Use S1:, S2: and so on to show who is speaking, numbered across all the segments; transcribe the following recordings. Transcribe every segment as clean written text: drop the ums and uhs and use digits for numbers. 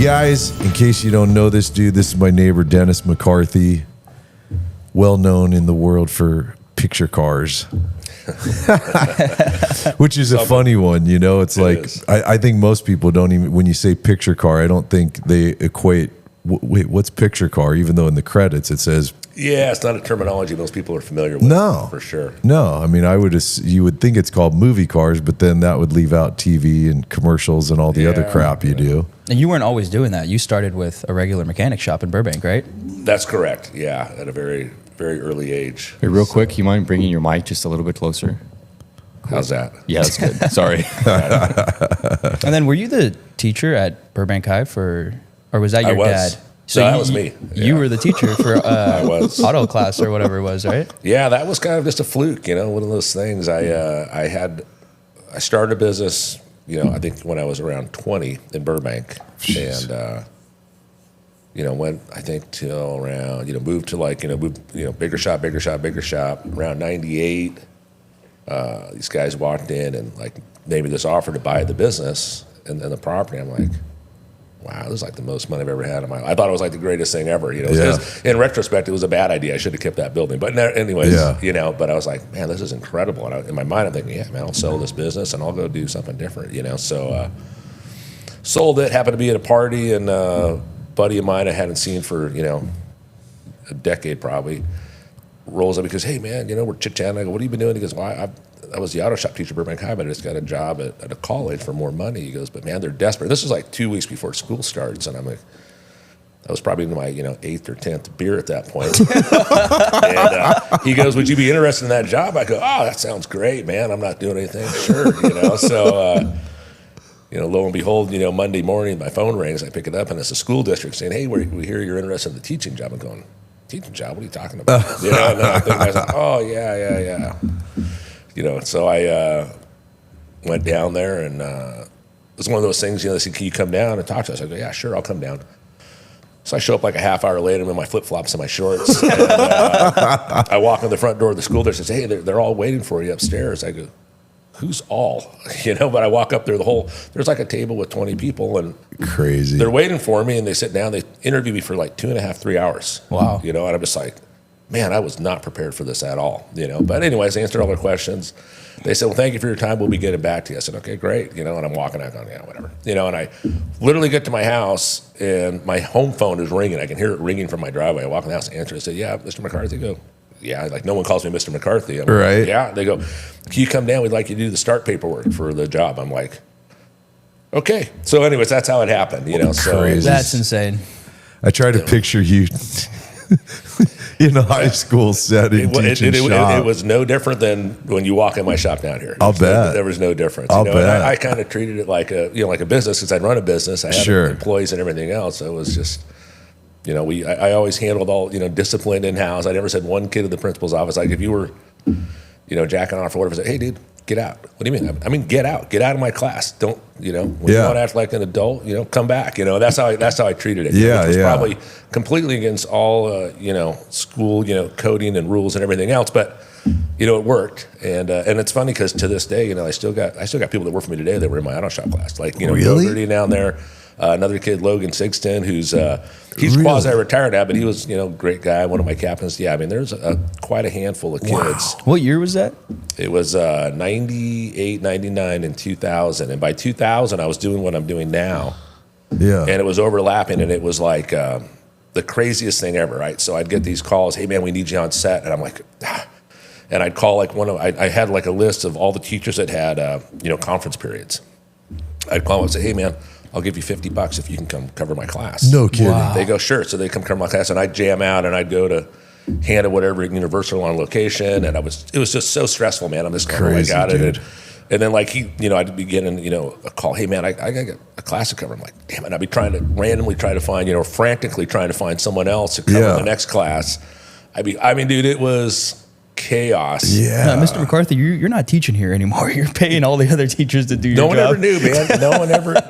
S1: You guys, in case you don't know this dude, this is my neighbor, Dennis McCarthy, well known in the world for picture cars. Which is a funny one, you know. It's like I think most people don't even, when you say picture car, I don't think they equate. Wait, what's picture car? Even though in the credits it says,
S2: yeah, it's not a terminology most people are familiar with.
S1: No,
S2: for sure.
S1: No, I mean, you would think it's called movie cars, but then that would leave out TV and commercials and all the other crap you do.
S3: And you weren't always doing that. You started with a regular mechanic shop in Burbank, right?
S2: That's correct. Yeah, at a very, very early age.
S4: Hey, real quick, you mind bringing your mic just a little bit closer?
S2: How's that?
S4: Yeah, that's good. Sorry.
S3: And then were you the teacher at Burbank High or was that your dad?
S2: So that was me.
S3: You were the teacher for auto class or whatever it was, right?
S2: Yeah, that was kind of just a fluke, you know, one of those things. I started a business, you know, I think when I was around 20 in Burbank. Jeez. And, you know, went, I think, till around, you know, moved to like, bigger shop. Around 98, these guys walked in and like made me this offer to buy the business and the property. I'm like, wow, this is like the most money I've ever had in my life. I thought it was like the greatest thing ever. You know, in retrospect, it was a bad idea. I should have kept that building. But anyways, you know, but I was like, man, this is incredible. And in my mind, I'm thinking, yeah, man, I'll sell this business and I'll go do something different, you know. So sold it, happened to be at a party, and a buddy of mine I hadn't seen for, you know, a decade probably, rolls up because, hey, man, you know, we're chit-chatting. I go, what have you been doing? He goes, well, I was the auto shop teacher at Burbank High, but I just got a job at a college for more money. He goes, but man, they're desperate. This was like 2 weeks before school starts, and I'm like, I was probably in my 8th or 10th beer at that point. And he goes, would you be interested in that job? I go, oh, that sounds great, man. I'm not doing anything. Sure, you know. So, you know, lo and behold, you know, Monday morning, my phone rings. I pick it up, and it's a school district saying, hey, we hear you're interested in the teaching job. I'm going, teaching job? What are you talking about? You know, and then I think, I was like, oh, yeah. You know, so I went down there, and it was one of those things, you know, they said, can you come down and talk to us? I go, yeah, sure, I'll come down. So I show up like a half hour later with my flip-flops and my shorts. And I walk in the front door of the school there and say, hey, they're all waiting for you upstairs. I go, who's all? You know, but I walk up there, there's like a table with 20 people, and
S1: crazy. They're
S2: waiting for me, and they sit down, they interview me for like 2.5, 3 hours.
S3: Wow.
S2: You know, and I'm just like, man, I was not prepared for this at all, you know. But anyways, I answered all their questions. They said, well, thank you for your time. We'll be getting back to you. I said, okay, great. You know, and I'm walking out going, yeah, whatever. You know, and I literally get to my house, and my home phone is ringing. I can hear it ringing from my driveway. I walk in the house and answer. I said, yeah, Mr. McCarthy. Go, yeah, like no one calls me Mr. McCarthy. I'm
S1: right.
S2: Like, yeah. They go, can you come down? We'd like you to do the start paperwork for the job. I'm like, okay. So anyways, that's how it happened, you know. So
S1: crazy.
S3: That's insane.
S1: I try to picture you in a high school setting, teaching shop.
S2: It was no different than when you walk in my shop down here.
S1: I'll bet.
S2: There was no difference.
S1: I'll
S2: bet.
S1: And
S2: I kind of treated it like a business, because I'd run a business. I had employees and everything else. So it was just, you know, I always handled all, you know, discipline in-house. I never said one kid in the principal's office, like if you were, you know, jacking off or whatever, say, hey, dude, get out. What do you mean? I mean, get out of my class. Don't, you know, when you want to act like an adult, you know, come back. You know, that's how I treated it.
S1: Yeah,
S2: which was probably completely against all, you know, school, you know, coding and rules and everything else. But, you know, it worked. And it's funny because to this day, you know, I still got people that work for me today that were in my auto shop class. Like, you know, Bill down there. Another kid, Logan Sigston, who's quasi-retired now, but he was, you know, great guy, one of my captains. Yeah, I mean, there's quite a handful of kids.
S3: Wow. What year was that?
S2: It was 98, 99, and 2000. And by 2000, I was doing what I'm doing now.
S1: Yeah.
S2: And it was overlapping, and it was like the craziest thing ever, right? So I'd get these calls, hey, man, we need you on set. And I'm like, ah. And I'd call like I had like a list of all the teachers that had, you know, conference periods. I'd call them and say, hey, man, I'll give you $50 if you can come cover my class.
S1: No kidding. Wow.
S2: They go, sure. So they come cover my class, and I'd jam out, and I'd go to Hannah, whatever, Universal on location, and it was just so stressful, man. I'm just going,
S1: crazy,
S2: oh my God.
S1: dude.
S2: And then like I'd be getting, you know, a call, hey man, I got a class to cover. I'm like, damn it. I'd be randomly trying to find, you know, frantically trying to find someone else to cover the next class. I mean, dude, it was chaos.
S1: Yeah.
S3: No, Mr. McCarthy, you're not teaching here anymore. You're paying all the other teachers to do your job.
S2: No one ever knew, man.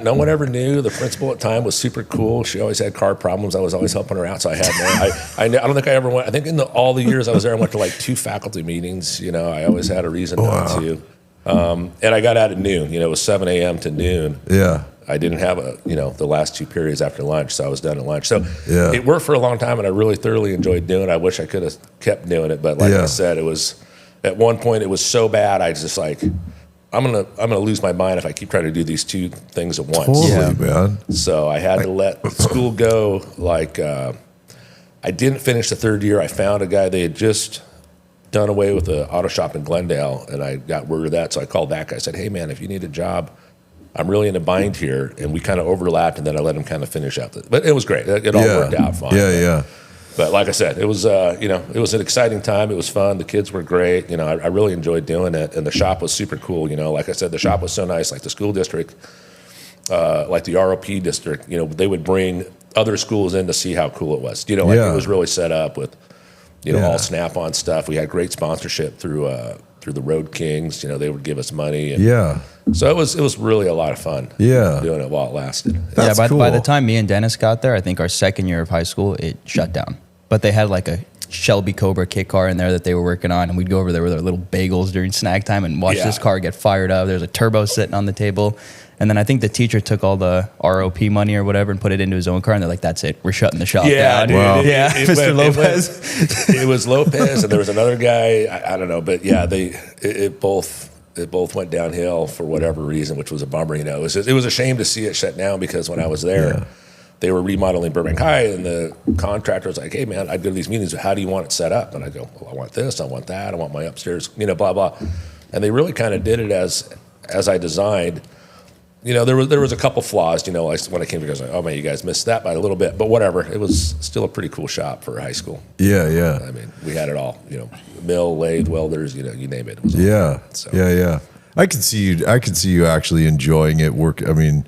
S2: No one ever knew. The principal at the time was super cool. She always had car problems. I was always helping her out, so I had I don't think I ever went. I think in all the years I was there, I went to like 2 faculty meetings. You know, I always had a reason not to. And I got out at noon. You know, it was 7 a.m. to noon.
S1: Yeah.
S2: I didn't have the last 2 periods after lunch, so I was done at lunch. So
S1: Yeah.
S2: it worked for a long time, and I really thoroughly enjoyed doing it. I wish I could have kept doing it, but like I said, it was at one point it was so bad. I was just like, I'm gonna lose my mind if I keep trying to do these 2 things at once.
S1: Totally, man.
S2: So I had to let school go. Like I didn't finish the 3rd year. I found a guy. They had just done away with the auto shop in Glendale, and I got word of that. So I called that guy. I said, "Hey, man, if you need a job, I'm really in a bind here." And we kind of overlapped, and then I let him kind of finish out. But it was great. It all worked out fine.
S1: Yeah.
S2: But like I said, it was it was an exciting time. It was fun. The kids were great. I really enjoyed doing it, and the shop was super cool. Like I said, the shop was so nice. Like the school district, like the ROP district, they would bring other schools in to see how cool it was. It was really set up with all Snap-on stuff. We had great sponsorship through the Road Kings. They would give us money. And so it was really a lot of fun. Doing it while it lasted.
S1: That's
S3: by
S1: cool.
S3: the time me and Dennis got there, I think our 2nd year of high school, it shut down. But they had like a Shelby Cobra kit car in there that they were working on, and we'd go over there with our little bagels during snack time and watch this car get fired up. There's a turbo sitting on the table. And then I think the teacher took all the ROP money or whatever and put it into his own car, and they're like, "That's it, we're shutting the shop down."
S2: Dude,
S1: Wow.
S3: Mr. Lopez.
S2: It was Lopez, and there was another guy. I don't know, but yeah, it both went downhill for whatever reason, which was a bummer. It was a shame to see it shut down, because when I was there, they were remodeling Burbank High, and the contractor was like, "Hey, man, I'd go to these meetings. How do you want it set up?" And I go, "Well, I want this. I want that. I want my upstairs. Blah blah." And they really kind of did it as I designed. There was a couple flaws. Like when I came to, I was like, "Oh man, you guys missed that by a little bit," but whatever. It was still a pretty cool shop for high school.
S1: Yeah.
S2: I mean, we had it all. Mill, lathe, welders. You name it. It was all
S1: Yeah. I could see you actually enjoying it. I mean,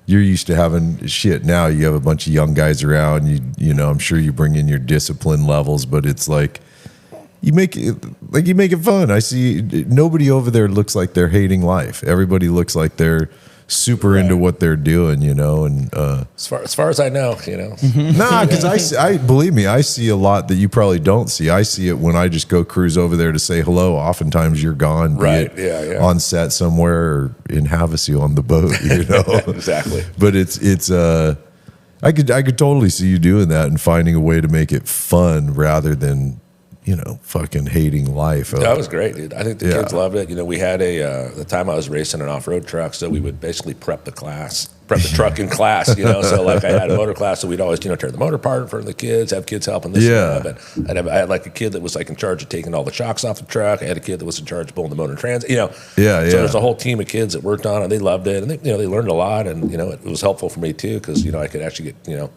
S1: you're used to having shit. Now you have a bunch of young guys around. I'm sure you bring in your discipline levels, but it's like you make it fun. I see nobody over there looks like they're hating life. Everybody looks like they're super into what they're doing, and
S2: as far as I know,
S1: Nah, because I believe me, I see a lot that you probably don't see. I see it when I just go cruise over there to say hello. Oftentimes you're gone,
S2: right?
S1: On set somewhere or in Havasu on the boat,
S2: Exactly.
S1: But it's I could totally see you doing that and finding a way to make it fun rather than fucking hating life.
S2: That was great, dude. I think the kids loved it. We had the time I was racing an off-road truck, so we would basically prep the truck in class, So like I had a motor class, so we'd always, tear the motor apart in front of the kids, have kids helping this and that. And I had like a kid that was like in charge of taking all the shocks off the truck. I had a kid that was in charge of pulling the motor transit, So there's a whole team of kids that worked on it, and they loved it, and they learned a lot, and it was helpful for me too, because I could actually get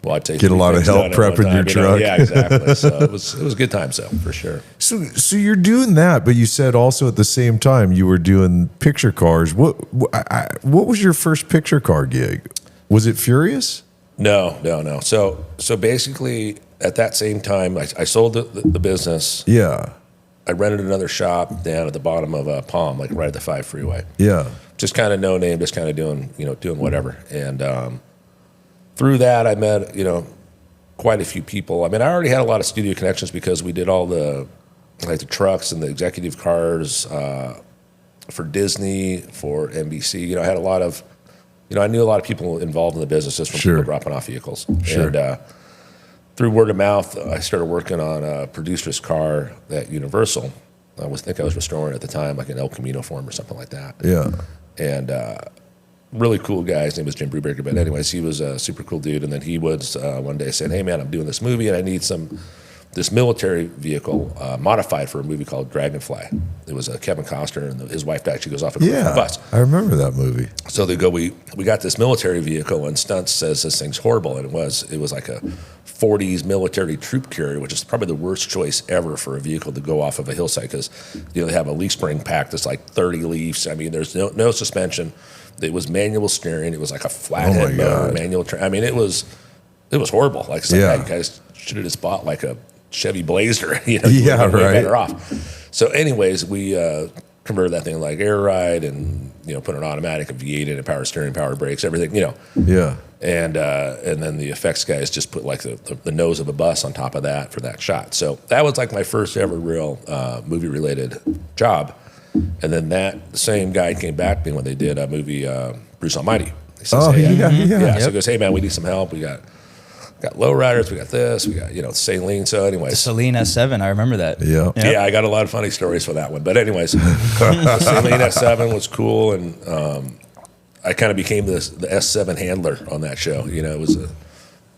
S2: Well, I'd say
S1: get a lot of help prepping your truck.
S2: Yeah, exactly. So it was a good time, for sure.
S1: So you're doing that, but you said also at the same time you were doing picture cars. What was your first picture car gig? Was it Furious?
S2: No. So basically, at that same time, I sold the business.
S1: Yeah.
S2: I rented another shop down at the bottom of Palm, like right at the 5 freeway.
S1: Yeah.
S2: Just kind of no name, just kind of doing whatever. And through that, I met, quite a few people. I mean, I already had a lot of studio connections because we did all the trucks and the executive cars for Disney, for NBC. I had a lot of, I knew a lot of people involved in the business just from people dropping off vehicles.
S1: Sure.
S2: And through word of mouth, I started working on a producer's car at Universal. I think I was restoring at the time, like an El Camino form or something like that.
S1: Yeah.
S2: And really cool guy. His name was Jim Brubaker. But anyways, he was a super cool dude. And then he was one day saying, "Hey man, I'm doing this movie and I need this military vehicle modified for a movie called Dragonfly." It was Kevin Costner, and his wife actually goes off a bus.
S1: I remember that movie.
S2: So they go, we got this military vehicle, and Stunts says this thing's horrible, and it was like a 40s military troop carrier, which is probably the worst choice ever for a vehicle to go off of a hillside, because they have a leaf spring pack that's like 30 leaves. I mean, there's no suspension. It was manual steering. It was like a flathead motor, manual. I mean, it was horrible. Like, you guys should have just bought like a Chevy Blazer. You
S1: right.
S2: Better off. So, anyways, we converted that thing like air ride, and put an automatic, a V8 in it, power steering, power brakes, everything.
S1: Yeah.
S2: And then the effects guys just put like the nose of a bus on top of that for that shot. So that was like my first ever real movie related job. And then the same guy came back to me when they did a movie, Bruce Almighty. He says,
S1: Oh,
S2: hey,
S1: yeah.
S2: So
S3: Yep.
S2: he goes, hey, man, we need some help. We got low riders. We got this. We got, saline. So anyways.
S3: Saline S7, I remember that.
S1: Yeah.
S3: Yep.
S2: Yeah, I got a lot of funny stories for that one. But anyways, the Saline S7 was cool, and I kind of became the S7 handler on that show. It was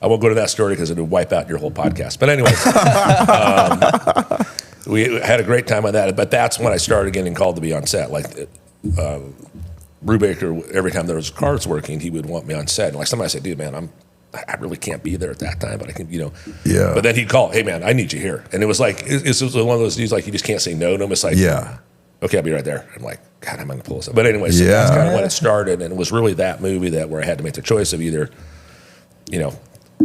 S2: I won't go to that story because it would wipe out your whole podcast. But anyways, we had a great time on that. But that's when I started getting called to be on set. Like Brubaker, every time there was cars working, he would want me on set. And like somebody said, dude, man, I really can't be there at that time, but I can,
S1: Yeah.
S2: But then he'd call, hey, man, I need you here. And it was like, it's one of those dudes, like, you just can't say no to him. It's like,
S1: Yeah.
S2: okay, I'll be right there. I'm like, God, I'm going to pull this up. But anyway, so that's kind of when it started. And it was really that movie where I had to make the choice of either,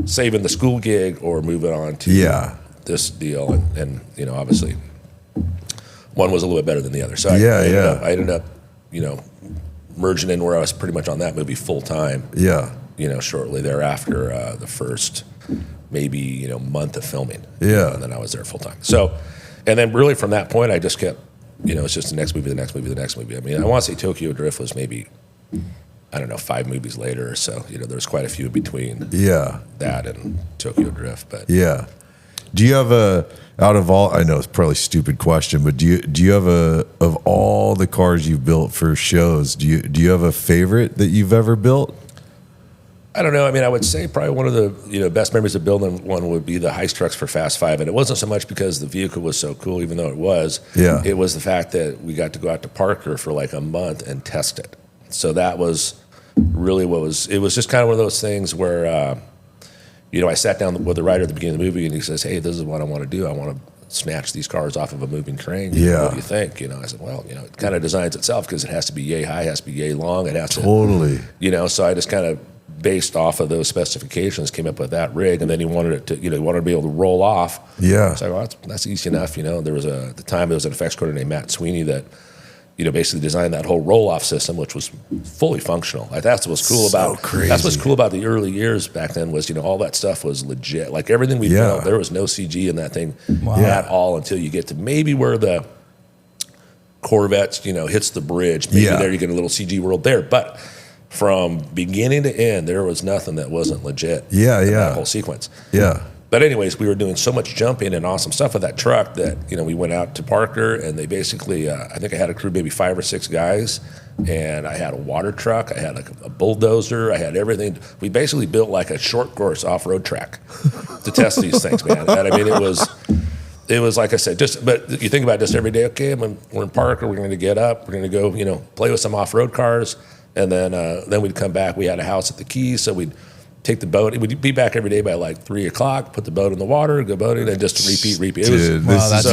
S2: saving the school gig or moving on to this deal. And obviously, one was a little bit better than the other. So I ended up, merging in where I was pretty much on that movie full time.
S1: Yeah.
S2: Shortly thereafter, the first maybe month of filming.
S1: Yeah.
S2: And then I was there full time. So, and then really from that point, I just kept, it's just the next movie, the next movie, the next movie. I mean, I want to say Tokyo Drift was maybe, I don't know, 5 movies later or so. There's quite a few in between.
S1: Yeah.
S2: That and Tokyo Drift, but
S1: Yeah. Do you have out of all, I know it's probably a stupid question, but do you have of all the cars you've built for shows, do you have a favorite that you've ever built?
S2: I don't know. I mean, I would say probably one of the best memories of building one would be the heist trucks for Fast Five, and it wasn't so much because the vehicle was so cool, even though it was.
S1: Yeah.
S2: It was the fact that we got to go out to Parker for like a month and test it. So that was really what was. It was just kind of one of those things where, I sat down with the writer at the beginning of the movie, and he says, "Hey, this is what I want to do. I want to snatch these cars off of a moving train.
S1: Yeah.
S2: What do you think?" I said, "Well, it kind of designs itself because it has to be yay high, it has to be yay long, it has to."
S1: Totally.
S2: So I just kind of based off of those specifications came up with that rig, and then he wanted it to, he wanted to be able to roll off.
S1: Yeah.
S2: So well, that's easy enough. There was at the time there was an effects coordinator named Matt Sweeney that, basically designed that whole roll off system, which was fully functional. Like that's what's cool about.
S1: Crazy.
S2: That's what's cool about the early years back then was all that stuff was legit. Like everything we built, there was no CG in that thing at all until you get to maybe where the Corvettes, hits the bridge. Maybe there you get a little CG world there, but from beginning to end, there was nothing that wasn't legit.
S1: Yeah,
S2: in
S1: yeah.
S2: that whole sequence.
S1: Yeah.
S2: But anyways, we were doing so much jumping and awesome stuff with that truck that, we went out to Parker, and they basically, I think I had a crew, maybe 5 or 6 guys, and I had a water truck, I had a bulldozer, I had everything. We basically built like a short course off-road track to test these things, man. And I mean, it was like I said, but you think about this every day, okay, we're in Parker, we're going to get up, we're going to go, play with some off-road cars. And then we'd come back. We had a house at the Keys, so we'd take the boat. We'd be back every day by like 3 o'clock. Put the boat in the water, go boating, and just repeat.
S1: Dude,
S3: that's
S1: that's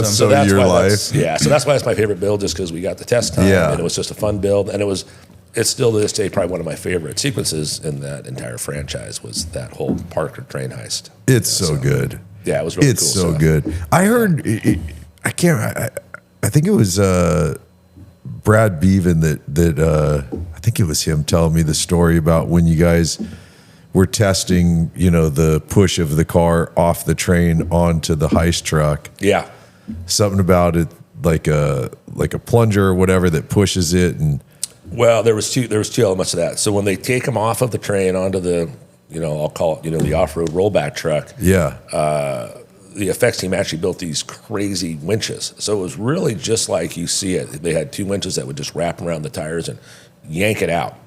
S1: so your life.
S2: So that's why it's my favorite build, just because we got the test time, and it was just a fun build, and it's still to this day probably one of my favorite sequences in that entire franchise was that whole Parker train heist.
S1: It's so good.
S2: Yeah, it was really cool.
S1: It's so good. I heard. I think it was. Brad Beaven that I think it was him telling me the story about when you guys were testing, the push of the car off the train onto the heist truck.
S2: Yeah.
S1: Something about it like a plunger or whatever that pushes it, and
S2: well, there was two elements of that. So when they take them off of the train onto the, I'll call it, the off-road rollback truck.
S1: Yeah.
S2: The effects team actually built these crazy winches. So it was really just like you see it. They had 2 winches that would just wrap around the tires and yank it out.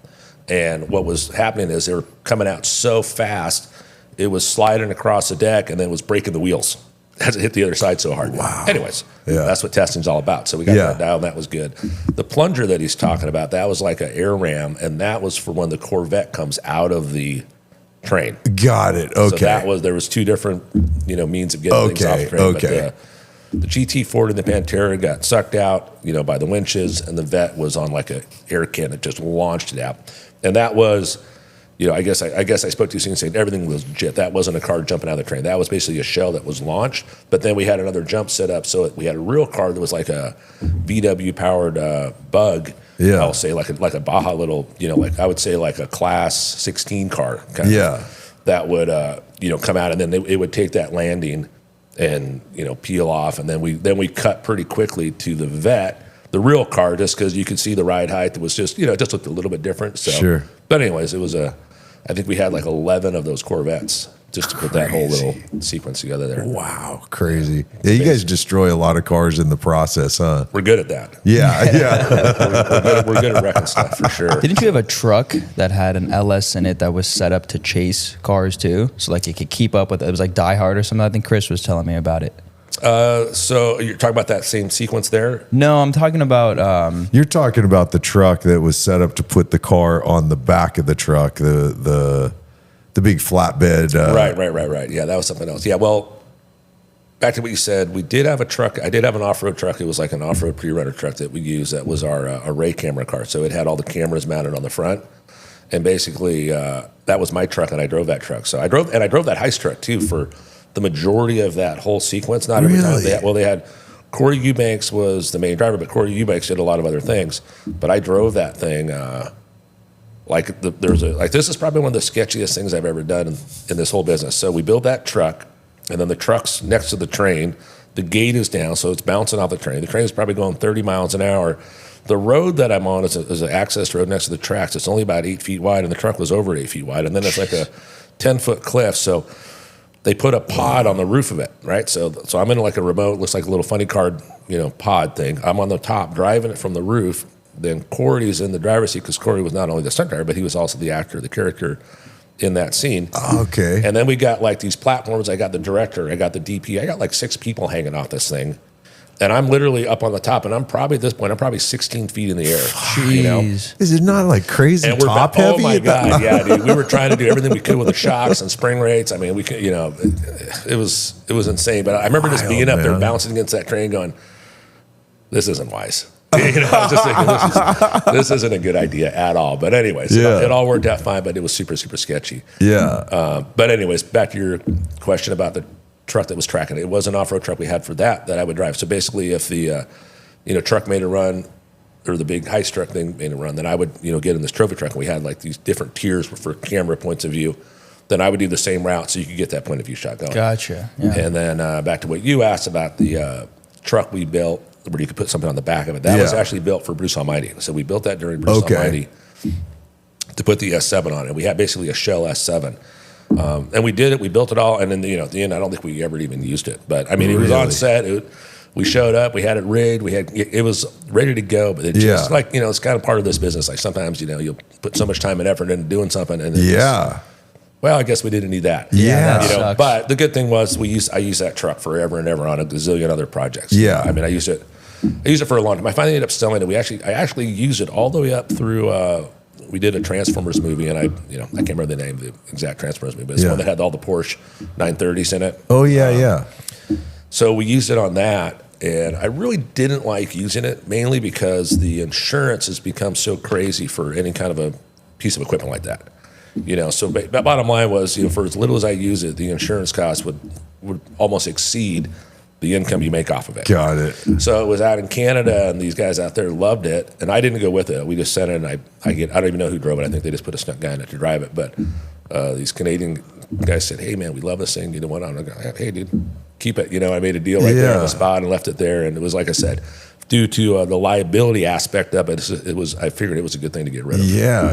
S2: And what was happening is they were coming out so fast, it was sliding across the deck and then was breaking the wheels as it hit the other side so hard.
S1: Wow.
S2: Anyways, that's what testing's all about. So we got that down. That was good. The plunger that he's talking about, that was like an air ram, and that was for when the Corvette comes out of the train.
S1: Got it. Okay.
S2: So there was 2 different, means of getting things off the train.
S1: Okay.
S2: But the GT40 and the Pantera got sucked out, by the winches, and the Vet was on like a air can that just launched it out. And that was, I guess I spoke to you and said everything was legit. That wasn't a car jumping out of the train. That was basically a shell that was launched. But then we had another jump set up, so we had a real car that was like a VW powered Bug.
S1: Yeah.
S2: I'll say like a Baja little, like I would say like a class 16 car kind of, that would come out, and then it would take that landing and peel off, and then we cut pretty quickly to the Vet, the real car, just because you could see the ride height was just just looked a little bit different. So,
S1: Sure.
S2: But anyways, I think we had like 11 of those Corvettes just to put that whole little sequence together there.
S1: Wow, crazy. Yeah, you guys destroy a lot of cars in the process, huh?
S2: We're good at that.
S1: Yeah.
S2: We're good at wrecking stuff for sure.
S3: Didn't you have a truck that had an LS in it that was set up to chase cars too? So like it could keep up with it. It was like Die Hard or something. I think Chris was telling me about it.
S2: So you're talking about that same sequence there?
S3: No, I'm talking about.
S1: You're talking about the truck that was set up to put the car on the back of the truck, the big flatbed.
S2: Right. Yeah, that was something else. Yeah, well, back to what you said, we did have a truck. I did have an off-road truck. It was like an off-road pre-runner truck that we used. That was our array camera car. So it had all the cameras mounted on the front. And basically, that was my truck, and I drove that truck. So I drove that heist truck, too, for the majority of that whole sequence. Not every time. They had Corey Eubanks was the main driver, but Corey Eubanks did a lot of other things. But I drove that thing. This is probably one of the sketchiest things I've ever done in this whole business. So we built that truck, and then the truck's next to the train. The gate is down, so it's bouncing off the train. The train is probably going 30 miles an hour. The road that I'm on is an access road next to the tracks. It's only about 8 feet wide, and the truck was over 8 feet wide. And then it's like a 10-foot cliff. So they put a pod on the roof of it, right? So I'm in like a remote, looks like a little funny card, pod thing. I'm on the top driving it from the roof. Then Corey's in the driver's seat because Corey was not only the stunt driver, but he was also the actor, the character in that scene.
S1: Okay.
S2: And then we got like these platforms. I got the director. I got the DP. I got like 6 people hanging off this thing. And I'm literally up on the top. And I'm probably 16 feet in the air.
S3: Jeez.
S1: Is it not like crazy
S2: and we're
S1: top heavy?
S2: Oh my God. Yeah, dude. We were trying to do everything we could with the shocks and spring rates. I mean, we could, it was insane. But I remember just being up there bouncing against that train going, this isn't wise. I was just thinking, this isn't a good idea at all. But anyways, it all worked out fine, but it was super, super sketchy.
S1: Yeah.
S2: But anyways, back to your question about the truck that was tracking. It was an off-road truck we had for that I would drive. So basically, if the truck made a run, or the big heist truck thing made a run, then I would get in this trophy truck, and we had like these different tiers for camera points of view. Then I would do the same route so you could get that point of view shot going.
S3: Gotcha. Yeah.
S2: And then back to what you asked about the truck we built, where you could put something on the back of it. That was actually built for Bruce Almighty. So we built that during Bruce Almighty to put the S7 on it. We had basically a shell S7. And we did it. We built it all. And then, at the end, I don't think we ever even used it. But, I mean, it was on set. We showed up. We had it rigged. It was ready to go. But it just it's kind of part of this business. Like sometimes, you'll put so much time and effort into doing something. And well, I guess we didn't need that.
S1: Yeah.
S3: That sucks.
S2: But the good thing was I used that truck forever and ever on a gazillion other projects.
S1: Yeah.
S2: I mean, I used it for a long time. I finally ended up selling it. I actually used it all the way up through. We did a Transformers movie, and I can't remember the name of the exact Transformers movie, but it's the one that had all the Porsche 930s in it.
S1: Oh yeah.
S2: So we used it on that, and I really didn't like using it, mainly because the insurance has become so crazy for any kind of a piece of equipment like that. So bottom line was, for as little as I use it, the insurance cost would almost exceed the income you make off of it.
S1: Got it.
S2: So it was out in Canada, and these guys out there loved it, and I didn't go with it. We just sent it, and I don't even know who drove it. I think they just put a stunt guy in it to drive it. But these Canadian guys said, "Hey man, we love this thing. You know what?" I'm like, "Hey dude, keep it." I made a deal right there on the spot and left it there. And it was like I said, due to the liability aspect of it, I figured it was a good thing to get rid of.
S1: Yeah.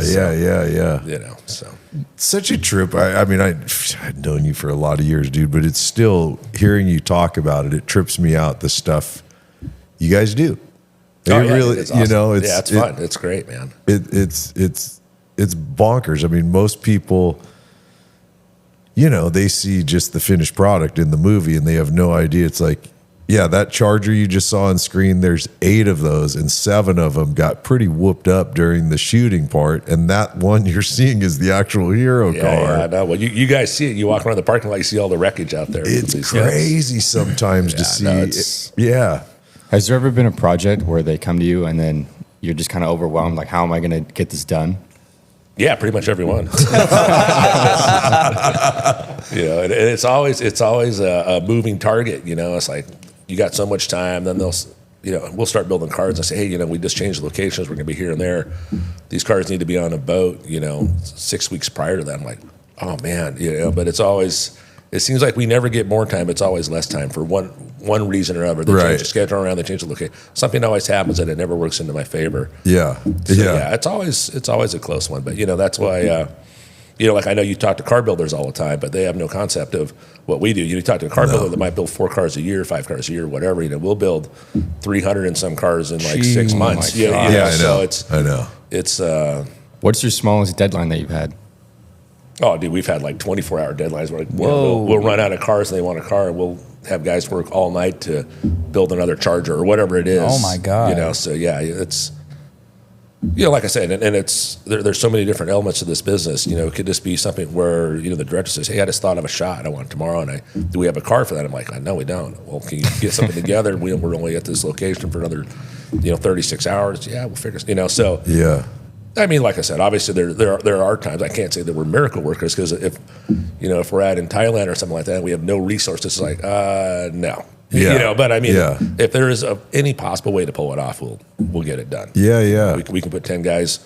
S2: So
S1: Such a trip. I mean, I've known you for a lot of years, dude, but it's still, hearing you talk about it, it trips me out, the stuff you guys do. Really,
S2: it's awesome. It's fun. It's great, man.
S1: It's bonkers. I mean, most people, they see just the finished product in the movie and they have no idea. It's like, yeah, that Charger you just saw on screen, there's 8 of those, and 7 of them got pretty whooped up during the shooting part. And that one you're seeing is the actual hero car.
S2: Yeah, I know. Well, you guys see it. You walk around the parking lot, you see all the wreckage out there.
S1: It's crazy sometimes to see. Yeah.
S4: Has there ever been a project where they come to you and then you're just kind of overwhelmed? Like, how am I going to get this done?
S2: Yeah, pretty much everyone. And it's always a moving target. It's like, you got so much time, then we'll start building cars and say, hey, we just changed locations. We're going to be here and there. These cars need to be on a boat, 6 weeks prior to that. I'm like, oh man, but it's always, it seems like we never get more time. It's always less time for one reason or other. They change the schedule around. They change the location. Something always happens and it never works into my favor.
S1: Yeah.
S2: So, yeah. It's always a close one. But that's why. Like I know you talk to car builders all the time, but they have no concept of what we do. You talk to a car builder that might build 4 cars a year, 5 cars a year, whatever. We'll build 300 and some cars in like 6 months.
S1: I know.
S2: So
S1: I know.
S2: It's.
S4: What's your smallest deadline that you've had?
S2: Oh, dude, we've had like 24-hour deadlines. Where we'll run out of cars and they want a car, and we'll have guys work all night to build another Charger or whatever it is.
S3: Oh my God.
S2: So yeah, it's. Like I said, and it's there's so many different elements to this business. It could just be something where the director says, "Hey, I just thought of a shot. I want it tomorrow, and do we have a car for that?" I'm like, "No, we don't." Well, can you get something together? We're only at this location for another, 36 hours. Yeah, we'll figure. So
S1: yeah.
S2: I mean, like I said, obviously there are times I can't say that we're miracle workers because if we're out in Thailand or something like that, and we have no resources. It's like no.
S1: Yeah.
S2: But I mean, if there is any possible way to pull it off, we'll get it done.
S1: Yeah.
S2: We can put 10 guys,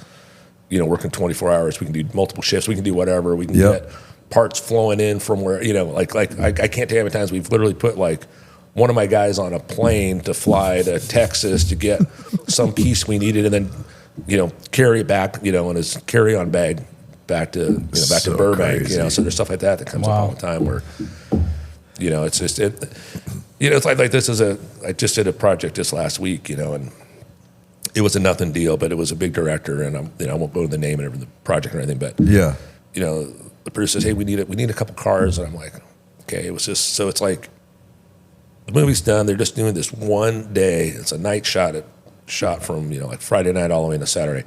S2: working 24 hours. We can do multiple shifts. We can do whatever. We can get parts flowing in from where, like I can't tell you how many times we've literally put like one of my guys on a plane to fly to Texas to get some piece we needed, and then carry it back, in his carry-on bag back to to Burbank.
S1: Crazy.
S2: So there's stuff like that comes up all the time where, it's just it's like this is I just did a project this last week, and it was a nothing deal, but it was a big director, and I won't go into the name and the project or anything, but
S1: Yeah.
S2: The producer says, "Hey, we need a couple cars," and I'm like, okay. It was just so it's like the movie's done. They're just doing this one day. It's a night shot from like Friday night all the way into Saturday,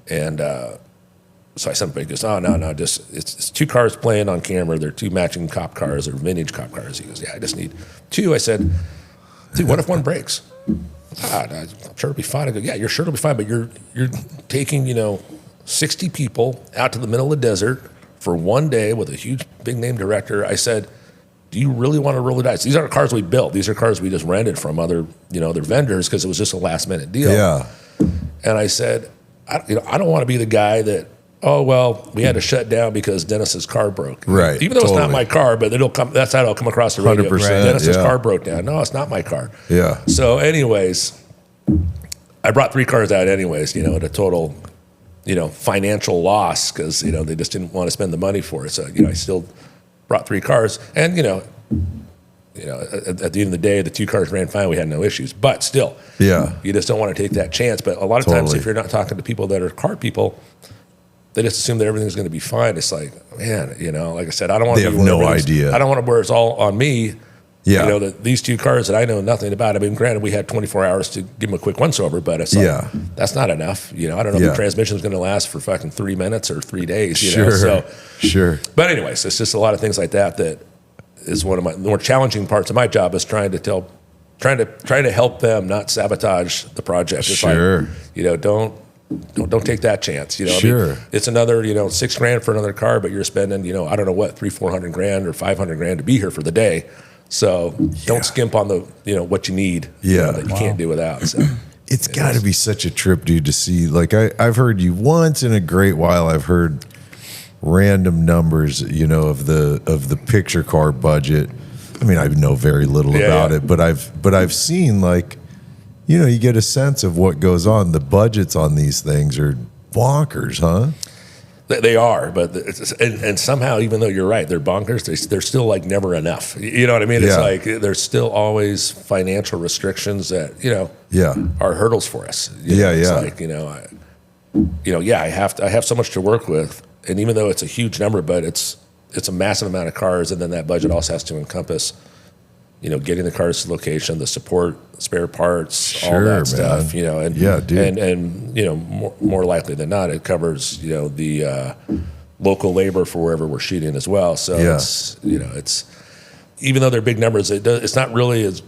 S2: and so I sent him. He goes, "Oh no, just it's 2 cars playing on camera. They're 2 matching cop cars. They're vintage cop cars." He goes, "Yeah, I just need 2." I said, "Dude, what if one breaks?" I'm sure it'll be fine. I go, "Yeah, you're sure it'll be fine, but you're taking 60 people out to the middle of the desert for one day with a huge big name director." I said, "Do you really want to roll the dice? These aren't cars we built. These are cars we just rented from other vendors because it was just a last minute deal."
S1: Yeah.
S2: And I said, I don't want to be the guy that, "Oh, well, we had to shut down because Dennis's car broke."
S1: Right.
S2: Even though it's not my car, but that's how it'll come across the radio.
S1: 100%,
S2: Dennis's car broke down. No, it's not my car.
S1: Yeah.
S2: So anyways, I brought 3 cars out anyways, at a total, financial loss because, they just didn't want to spend the money for it. So, I still brought 3 cars. And, at the end of the day, the 2 cars ran fine. We had no issues. But still, you just don't want to take that chance. But a lot of times, if you're not talking to people that are car people, they just assume that everything's going to be fine. It's like, man, like I said, I don't want to.
S1: They have no idea.
S2: I don't want to where it's all on me.
S1: Yeah.
S2: That these 2 cars that I know nothing about. I mean, granted, we had 24 hours to give them a quick once-over, but it's like, that's not enough. I don't know if the transmission's going to last for fucking 3 minutes or 3 days.
S1: Sure.
S2: But anyways, it's just a lot of things like that is one of my more challenging parts of my job is trying to help them not sabotage the project. It's like, don't take that chance. I mean, it's another, $6,000 for another car, but you're spending, I don't know what, $300,000-400,000 or $500,000 to be here for the day. So don't skimp on the, what you need. That you can't do without. So
S1: it's got to be such a trip, dude, to see. Like I've heard you once in a great while. I've heard random numbers, of the picture car budget. I mean, I know very little about it, but I've seen like, you get a sense of what goes on. The budgets on these things are bonkers, huh?
S2: They are, but and somehow, even though you're right, they're bonkers. They're still like never enough. You know what I mean? It's like there's still always financial restrictions that are hurdles for us. It's like I have so much to work with, and even though it's a huge number, but it's a massive amount of cars, and then that budget also has to encompass, getting the cars to location, the support, spare parts, all that stuff, and more likely than not, it covers, the local labor for wherever we're shooting as well. So it's even though they're big numbers, it's not really as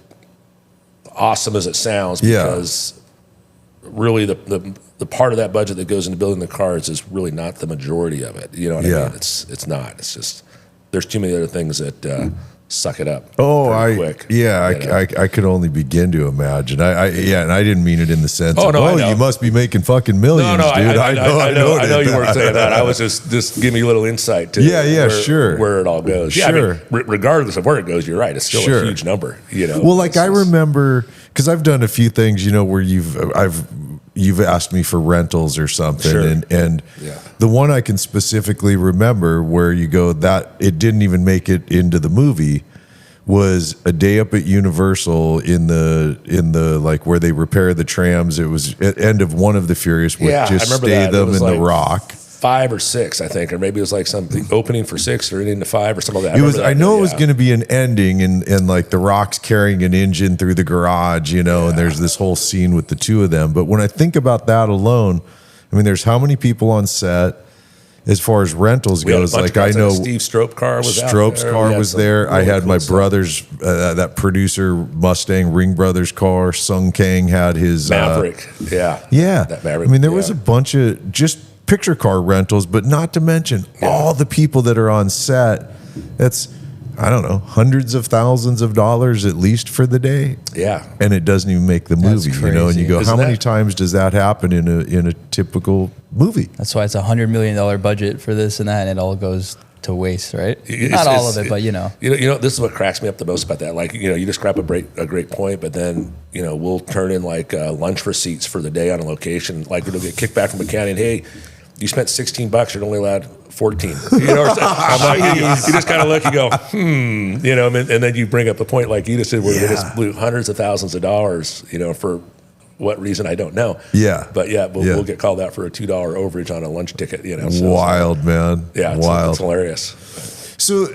S2: awesome as it sounds because really the part of that budget that goes into building the cars is really not the majority of it. You know what I mean? It's not. It's just there's too many other things that suck it up.
S1: Oh,
S2: quick,
S1: I could only begin to imagine. And I didn't mean it in the sense
S2: I know.
S1: you must be making fucking millions, dude.
S2: I know you weren't saying that. I was just giving you a little insight to where it all goes.
S1: Sure.
S2: Yeah, I mean, regardless of where it goes, you're right. It's still a huge number.
S1: Well, like I remember, because I've done a few things, where you've asked me for rentals or something, and the one I can specifically remember where you go that it didn't even make it into the movie was a day up at Universal in the like where they repair the trams. It was at end of one of the Furious with just Statham and The Rock.
S2: 5 or 6, I think, or maybe it was like something opening for 6 or into 5 or something like that.
S1: I know it was going to be an ending, and like The Rock's carrying an engine through the garage, and there's this whole scene with the two of them. But when I think about that alone, I mean, there's how many people on set as far as rentals goes. Like I know
S2: Steve Strope's car was
S1: Strope's car was there. I had my brother's that producer Mustang Ring Brothers car. Sung Kang had his
S2: Maverick. That Maverick.
S1: I mean, there was a bunch of just picture car rentals, but not to mention all the people that are on set. That's, I don't know, hundreds of thousands of dollars at least for the day.
S2: Yeah.
S1: And it doesn't even make the movie, and you go,
S2: Isn't
S1: how many times does that happen in a typical movie?
S3: That's why it's $100 million budget for this and that, and it all goes to waste, right? Not all of it, but
S2: You know, this is what cracks me up the most about that. Like, you just grab a great point, but then, we'll turn in like lunch receipts for the day on a location. Like it'll get kicked back from a county, and hey, you spent $16, you're only allowed 14. I'm like, you just kind of look, you go, and then you bring up a point like you just said, where they just blew hundreds of thousands of dollars, for what reason I don't know.
S1: Yeah,
S2: but we'll get called out for a $2 overage on a lunch ticket. So
S1: wild, man.
S2: Yeah,
S1: wild.
S2: It's hilarious.
S1: So,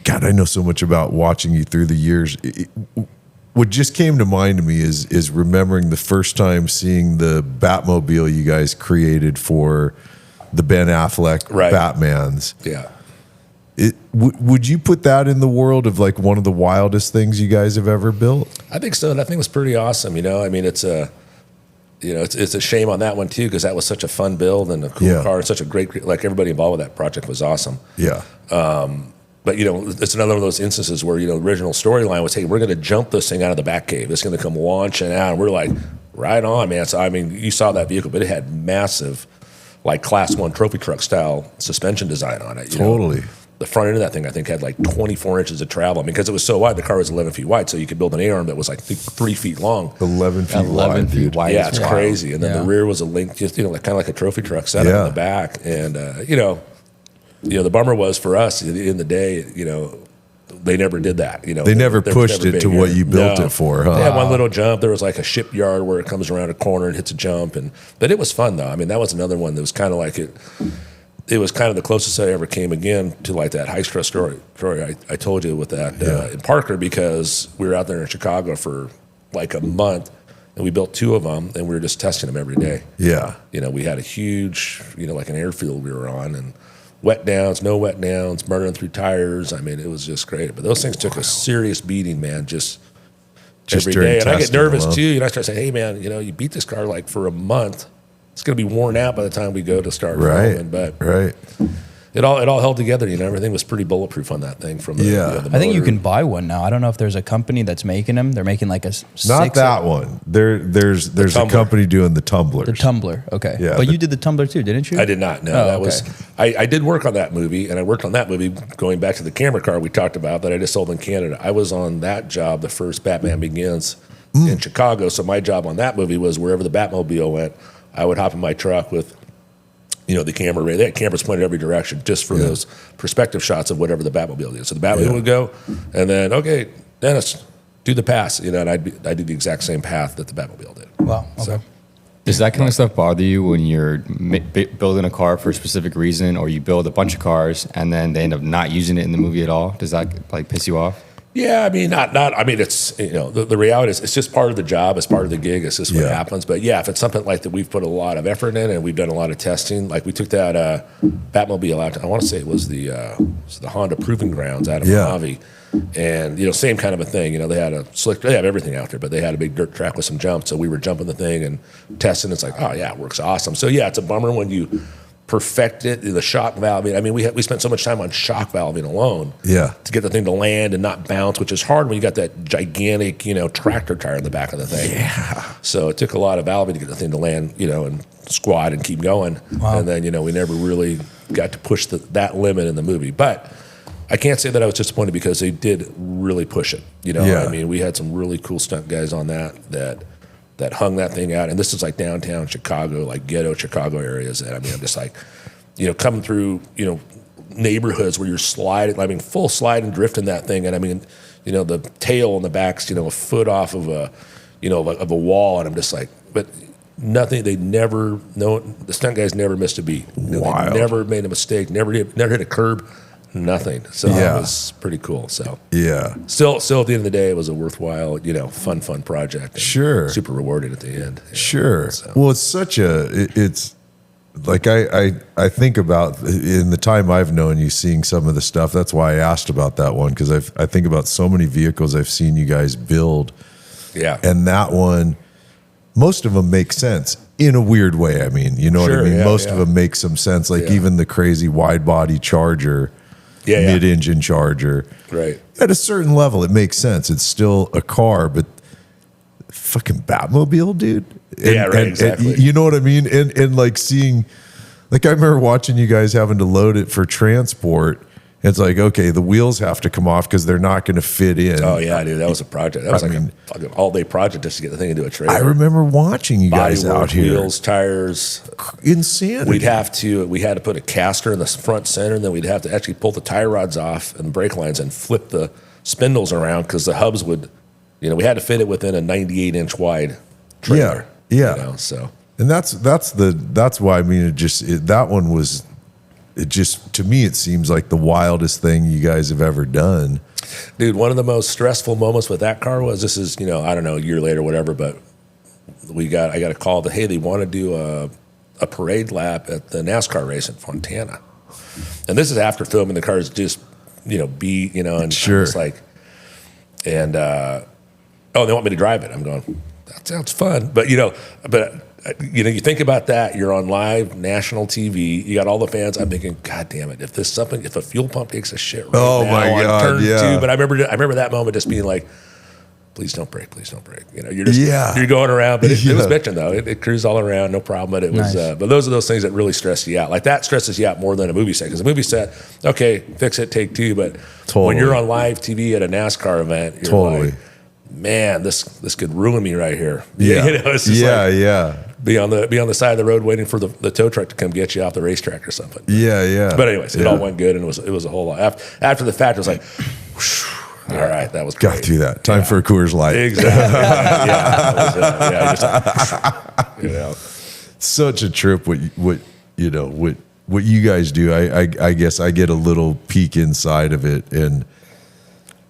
S1: God, I know so much about watching you through the years. What just came to mind to me is remembering the first time seeing the Batmobile you guys created for the Ben Affleck Batmans.
S2: Yeah.
S1: Would you put that in the world of like one of the wildest things you guys have ever built?
S2: I think so. And I think it was pretty awesome. I mean, it's a shame on that one too, because that was such a fun build and a cool car and such a great, like everybody involved with that project was awesome.
S1: Yeah.
S2: But it's another one of those instances where the original storyline was, hey, we're going to jump this thing out of the Batcave. It's going to come launching out, and we're like, right on, man. So I mean, you saw that vehicle, but it had massive, like Class 1 trophy truck style suspension design on it.
S1: Totally.
S2: The front end of that thing, I think, had like 24 inches of travel. I mean, because it was so wide, the car was 11 feet wide, so you could build an A-arm that was like 3 feet long.
S1: 11 feet wide.
S2: Yeah, it's crazy. And then the rear was a link, just like kind of like a trophy truck setup in the back. And the bummer was for us in the day, they never did that.
S1: They never pushed it to what you built it for, huh?
S2: They had one little jump. There was like a shipyard where it comes around a corner and hits a jump, but it was fun though. I mean, that was another one that was kind of like it. It was kind of the closest I ever came again to like that heist truck story I told you with that in Parker, because we were out there in Chicago for like a month. And we built 2 of them, and we were just testing them every day.
S1: Yeah.
S2: We had a huge, like an airfield we were on, and wet downs, no wet downs, burning through tires. I mean, it was just great. But those things took a serious beating, man, just every day. And I get nervous too. I start saying, hey, man, you beat this car like for a month. It's going to be worn out by the time we go to start filming. But it all held together. Everything was pretty bulletproof on that thing. From the
S3: I think you can buy one now. I don't know if there's a company that's making them. They're making like a
S1: not that one. There's a company doing the tumblers.
S3: The tumbler, okay.
S1: Yeah,
S3: but you did the tumbler too, didn't you?
S2: I did not. No, that was I did work on that movie, and I worked on that movie going back to the camera car we talked about that I just sold in Canada. I was on that job, the first Batman Begins in Chicago. So my job on that movie was wherever the Batmobile went, I would hop in my truck with the camera array. They had cameras pointed every direction just for those perspective shots of whatever the Batmobile did. So the Batmobile would go, and then, okay, Dennis, do the pass. And I'd do the exact same path that the Batmobile did.
S3: Wow. Okay.
S2: So,
S4: does that kind of stuff bother you when you're building a car for a specific reason, or you build a bunch of cars and then they end up not using it in the movie at all? Does that like piss you off?
S2: Yeah, I mean, not. I mean, it's the reality is it's just part of the job, it's part of the gig, it's just what happens. But yeah, if it's something like that, we've put a lot of effort in, and we've done a lot of testing. Like we took that Batmobile out. I want to say it was the Honda Proving Grounds out of Mojave, and same kind of a thing. They had a slick. They have everything out there, but they had a big dirt track with some jumps. So we were jumping the thing and testing. It's like, oh yeah, it works awesome. So yeah, it's a bummer when you perfect it, the shock valving. I mean, we spent so much time on shock valving alone to get the thing to land and not bounce, which is hard when you got that gigantic, tractor tire in the back of the thing.
S1: Yeah.
S2: So it took a lot of valving to get the thing to land, and squat and keep going.
S3: Wow.
S2: And then, we never really got to push that limit in the movie. But I can't say that I was disappointed because they did really push it. I mean, we had some really cool stunt guys on that hung that thing out. And this is like downtown Chicago, like ghetto Chicago areas. And I mean, I'm just like, coming through, neighborhoods where you're sliding, I mean, full slide and drift in that thing. And I mean, the tail on the back's, a foot off of a wall. And I'm just like, but nothing, the stunt guys never missed a beat. They never made a mistake, never hit a curb, nothing. So it was pretty cool. So still at the end of the day, it was a worthwhile, fun project.
S1: Sure.
S2: Super rewarded at the end.
S1: Sure.
S2: So.
S1: Well, it's like I think about in the time I've known you seeing some of the stuff. That's why I asked about that one, because I think about so many vehicles I've seen you guys build. Yeah. And that one, most of them make sense in a weird way. I mean, you know what I mean?
S2: Yeah,
S1: most of them make some sense. Like even the crazy wide body Charger, mid-engine Charger.
S2: Right.
S1: At a certain level, it makes sense. It's still a car, but fucking Batmobile, dude.
S2: Exactly.
S1: You know what I mean? And like seeing, like I remember watching you guys having to load it for transport. It's like, okay, the wheels have to come off because they're not going to fit in.
S2: Oh yeah, dude, that was a project. That was a fucking all-day project just to get the thing into a trailer.
S1: I remember watching you guys out here.
S2: Wheels, tires,
S1: insanity.
S2: We had to put a caster in the front center, and then we'd have to actually pull the tie rods off and the brake lines and flip the spindles around because the hubs would, we had to fit it within a 98-inch wide trailer.
S1: Yeah.
S2: So,
S1: and that's why I mean that one was. It just, to me, it seems like the wildest thing you guys have ever done.
S2: Dude, one of the most stressful moments with that car was, this is, I don't know, a year later, whatever, but I got a call that, hey, they want to do a parade lap at the NASCAR race in Fontana. And this is after filming the cars just, beat, and
S1: sure.
S2: It's like, and, they want me to drive it. I'm going, that sounds fun. But, you think about that. You're on live national TV. You got all the fans. I'm thinking, God damn it! If a fuel pump takes a shit right now on turn 2. But I remember that moment just being like, please don't break. You're just you're going around. But it was bitching though. It cruised all around, no problem. But it was.
S3: Nice.
S2: But those are those things that really stress you out. Like that stresses you out more than a movie set, because a movie set, okay, fix it, take 2. But when you're on live TV at a NASCAR event, you're like, man, this could ruin me right here.
S1: Yeah,
S2: it's just Be on the side of the road waiting for the tow truck to come get you off the racetrack or something.
S1: Yeah.
S2: But anyways, it all went good, and it was a whole lot. After the fact, it was like, whew, all right, that was great.
S1: Got through that. Time for a Coors Light.
S2: Exactly. That was
S1: Such a trip. What you guys do. I guess I get a little peek inside of it, and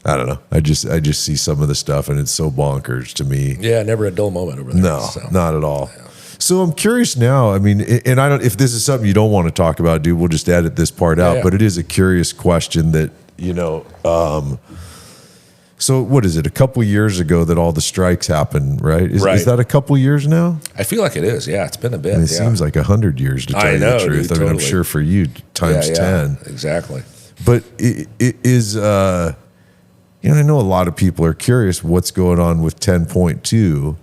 S1: I don't know. I just see some of the stuff, and it's so bonkers to me.
S2: Yeah, never a dull moment over there.
S1: No, not at all. Yeah. So I'm curious now. I mean, and I don't. If this is something you don't want to talk about, dude, we'll just edit this part out. Yeah. But it is a curious question that So what is it? A couple years ago that all the strikes happened, right? Is that a couple years now?
S2: I feel like it is. Yeah, it's been a bit.
S1: And it seems like 100 years to tell you the truth.
S2: Dude, totally.
S1: I'm sure for you times 10.
S2: Exactly.
S1: But it is. I know a lot of people are curious what's going on with 10.2.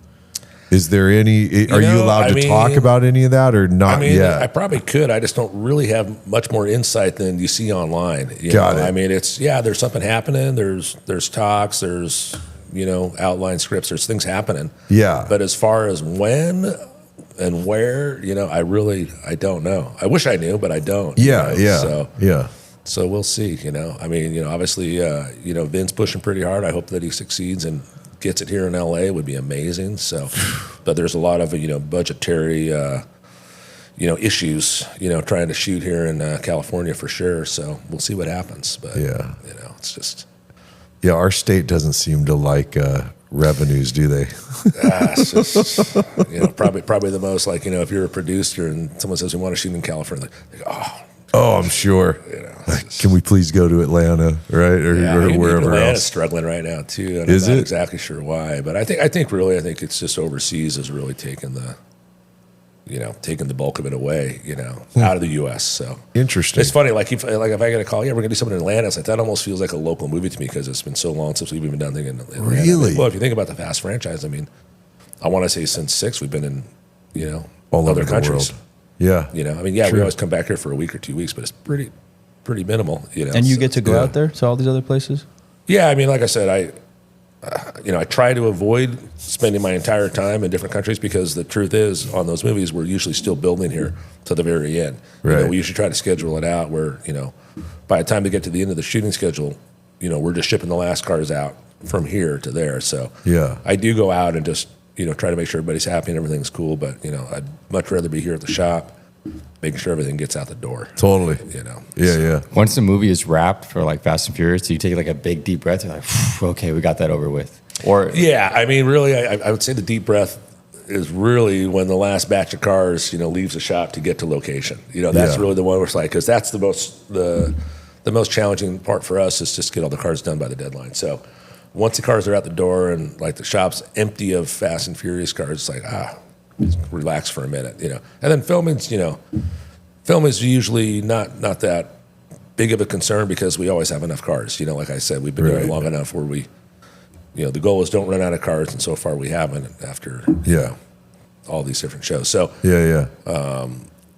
S1: Is there any? Are you allowed to talk about any of that or not yet?
S2: I probably could. I just don't really have much more insight than you see online.
S1: Got it.
S2: I mean, there's something happening. There's talks. There's outline scripts. There's things happening.
S1: Yeah.
S2: But as far as when and where, I don't know. I wish I knew, but I don't. So we'll see. Obviously, Vin's pushing pretty hard. I hope that he succeeds and gets it here in LA. It would be amazing. So, but there's a lot of budgetary issues trying to shoot here in California for sure. So we'll see what happens. But it's just
S1: our state doesn't seem to like revenues, do they?
S2: It's just probably the most if you're a producer and someone says we want to shoot in California, they go,
S1: oh, I'm sure. Can we please go to Atlanta, right, or wherever
S2: Atlanta's
S1: else?
S2: struggling right now too. And
S1: Is
S2: I'm not
S1: it?
S2: exactly sure why, but I think it's just overseas is really taking the taking the bulk of it away, out of the U.S. So
S1: Interesting.
S2: It's funny, like if I get a call, we're gonna do something in Atlanta. It's like that almost feels like a local movie to me because it's been so long since we've even done anything in Atlanta.
S1: Really?
S2: Well, if you think about the Fast franchise, I mean, I want to say since 6 we've been in
S1: All
S2: other
S1: over the
S2: countries.
S1: world. Yeah.
S2: I mean, we
S1: True.
S2: always come back here for a week or 2 weeks, but it's pretty minimal.
S3: And you
S2: so
S3: get to go out there to all these other places?
S2: Yeah, I mean, like I said, I try to avoid spending my entire time in different countries because the truth is, on those movies, we're usually still building here to the very end.
S1: Right.
S2: We usually try to schedule it out where, by the time we get to the end of the shooting schedule, we're just shipping the last cars out from here to there. So
S1: Yeah.
S2: I do go out and just, try to make sure everybody's happy and everything's cool. But, I'd much rather be here at the shop, making sure everything gets out the door.
S1: Totally. Yeah.
S4: Once the movie is wrapped for like Fast and Furious, do you take like a big deep breath? You're like, okay, we got that over with. Or
S2: Yeah, I mean, really, I would say the deep breath is really when the last batch of cars, leaves the shop to get to location. That's
S1: Yeah.
S2: really the one where it's like, because that's the most challenging part for us is just get all the cars done by the deadline. So once the cars are out the door and like the shop's empty of Fast and Furious cars, it's like, just relax for a minute, And then filming's usually not that big of a concern because we always have enough cars. Like I said, we've been doing it long enough where we, the goal is don't run out of cars, and so far we haven't after all these different shows. So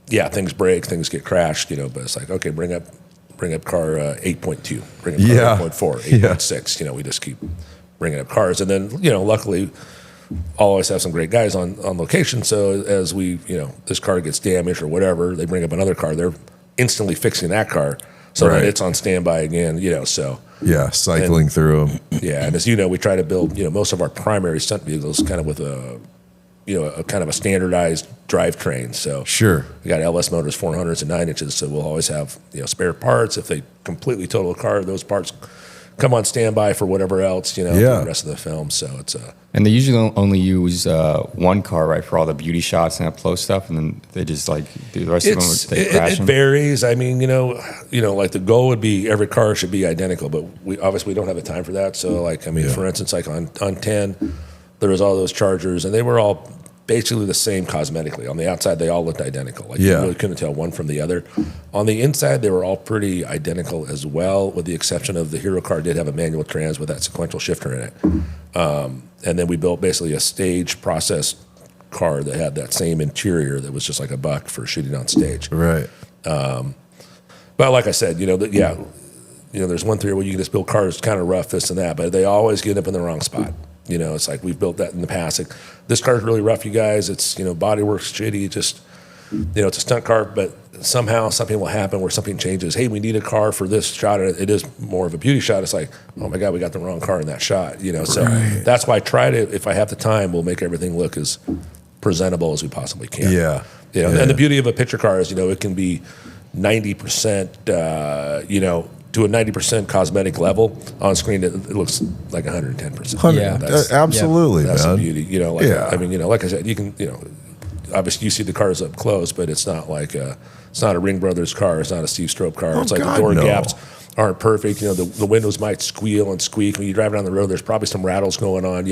S2: things break, things get crashed, but it's like, okay, bring up car 8.2, bring up car 8.4, 8.6. We just keep bringing up cars, and then luckily I'll always have some great guys on location. So as we this car gets damaged or whatever, they bring up another car, they're instantly fixing that car, so that it's on standby again. So.
S1: Yeah, cycling through them.
S2: Yeah, and as you know, we try to build most of our primary stunt vehicles kind of with a kind of a standardized drivetrain. So
S1: Sure.
S2: we got LS motors, 400s and 9 inches, so we'll always have spare parts. If they completely total a car, those parts come on standby for whatever else for the rest of the film. So it's
S4: and they usually only use one car, right, for all the beauty shots and up close stuff, and then they just like do the rest of them. They crash
S2: it
S4: them.
S2: varies. I mean, like the goal would be every car should be identical, but we obviously don't have the time for that. So, like, I mean, for instance, like on 10, there was all those Chargers, and they were all basically the same cosmetically. On the outside, they all looked identical. Like you really couldn't tell one from the other. On the inside, they were all pretty identical as well, with the exception of the Hero car did have a manual trans with that sequential shifter in it. And then we built basically a stage process car that had that same interior that was just like a buck for shooting on stage.
S1: Right.
S2: But like I said, there's one theory where you can just build cars kind of rough, this and that, but they always get up in the wrong spot. It's like we've built that in the past. Like, this car's really rough, you guys. It's, bodywork's shitty. Just, it's a stunt car, but somehow something will happen where something changes. Hey, we need a car for this shot. And it is more of a beauty shot. It's like, oh my God, we got the wrong car in that shot. So that's why I try to, if I have the time, we'll make everything look as presentable as we possibly can.
S1: Yeah.
S2: And the beauty of a picture car is, it can be 90%, to a 90% cosmetic level on screen. It looks like 110%.
S3: Yeah.
S1: Absolutely,
S2: that's
S1: man.
S2: the beauty. I mean, like I said, you can, obviously you see the cars up close, but it's not like it's not a Ring Brothers car. It's not a Steve Strobe car. It's like
S1: God,
S2: the door
S1: no.
S2: gaps aren't perfect. The windows might squeal and squeak. When you drive down the road, there's probably some rattles going on.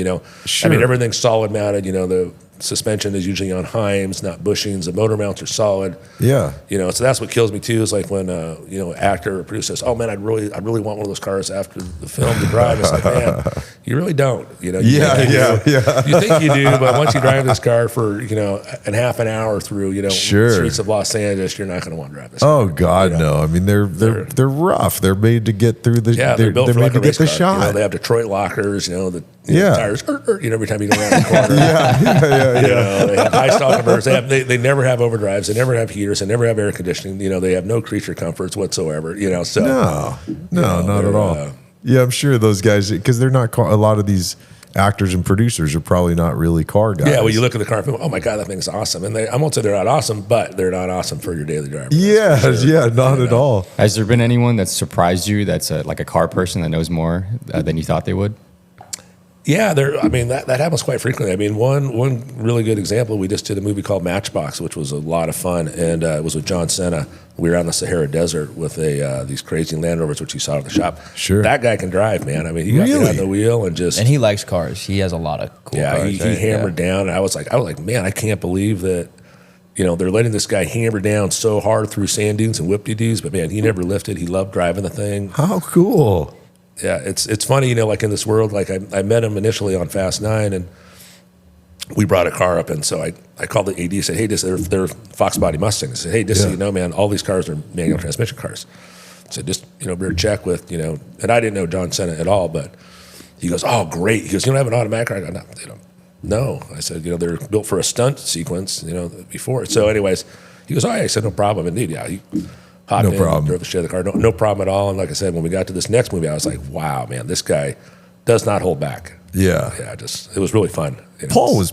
S1: Sure.
S2: I mean, everything's solid mounted. The suspension is usually on Heims, not bushings. The motor mounts are solid.
S1: Yeah.
S2: So that's what kills me too. Is like when actor or producer says, "Oh man, I really want one of those cars after the film to drive." It's like, man, you really don't. You think you do, but once you drive this car for an half an hour through streets of Los Angeles, you're not going to want to drive this.
S1: Oh
S2: car,
S1: God, no! I mean, they're rough. They're made to get through the.
S2: Yeah,
S1: they're
S2: built
S1: made
S2: for like
S1: to
S2: a
S1: get
S2: race
S1: the
S2: car.
S1: shot.
S2: They have Detroit lockers. The
S1: Yeah.
S2: tires. Every time you go around the corner.
S1: yeah.
S2: They have high stock converters. They never have overdrives. They never have heaters. They never have air conditioning. They have no creature comforts whatsoever. So
S1: No, not at all. Yeah, I'm sure those guys, because they're not a lot of these actors and producers are probably not really car guys.
S2: Yeah, well, you look at the car and go, oh my God, that thing's awesome. And I won't say they're not awesome, but they're not awesome for your daily driver.
S1: Not at all.
S4: Has there been anyone that's surprised you that's like a car person that knows more than you thought they would?
S2: Yeah, that happens quite frequently. I mean, one really good example, we just did a movie called Matchbox, which was a lot of fun, and it was with John Cena. We were out in the Sahara Desert with these crazy Land Rovers, which you saw at the shop.
S1: Sure.
S2: That guy can drive, man. I mean, he got behind the wheel and just...
S3: And he likes cars. He has a lot of cool cars.
S2: He hammered down, and I was like, man, I can't believe that, they're letting this guy hammer down so hard through sand dunes and whoop-de-doos, but man, he never lifted. He loved driving the thing.
S1: How cool.
S2: Yeah, it's funny, like in this world, like I met him initially on Fast 9, and we brought a car up, and so I called the AD and said, hey, they're Fox Body Mustangs. I said, hey, just so you know, man, all these cars are manual transmission cars. So just, better check with, and I didn't know John Cena at all, but he goes, oh, great. He goes, you don't have an automatic car? I go, no. I said, they're built for a stunt sequence, before. So anyways, he goes, oh, yeah. I said, no problem. Indeed, yeah. He hopped in, drove the shit of the car. No problem at all. And like I said, when we got to this next movie, I was like, wow, man, this guy does not hold back.
S1: Yeah.
S2: Yeah, it was really fun.
S1: Paul was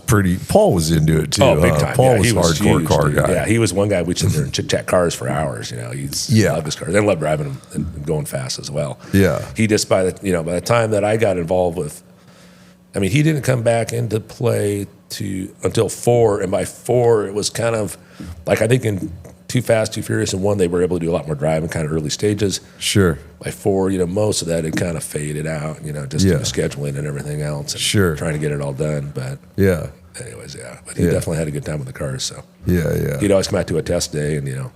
S1: into it too.
S2: Oh, big time.
S1: Paul
S2: yeah,
S1: was hardcore
S2: huge,
S1: car
S2: dude.
S1: guy.
S2: Yeah, he was one guy we'd sit there and chit-chat cars for hours. He loved his cars. They loved driving them and going fast as well.
S1: Yeah.
S2: He just, by the time that I got involved with, he didn't come back into play until 4, and by 4 it was kind of like, I think in Too Fast, Too Furious, and 1 they were able to do a lot more driving, kind of early stages.
S1: Sure.
S2: By 4, most of that had kind of faded out, just due to scheduling and everything else. And trying to get it all done, but
S1: yeah.
S2: Anyways, yeah. But he definitely had a good time with the cars. So
S1: yeah.
S2: He'd always come out to a test day, and you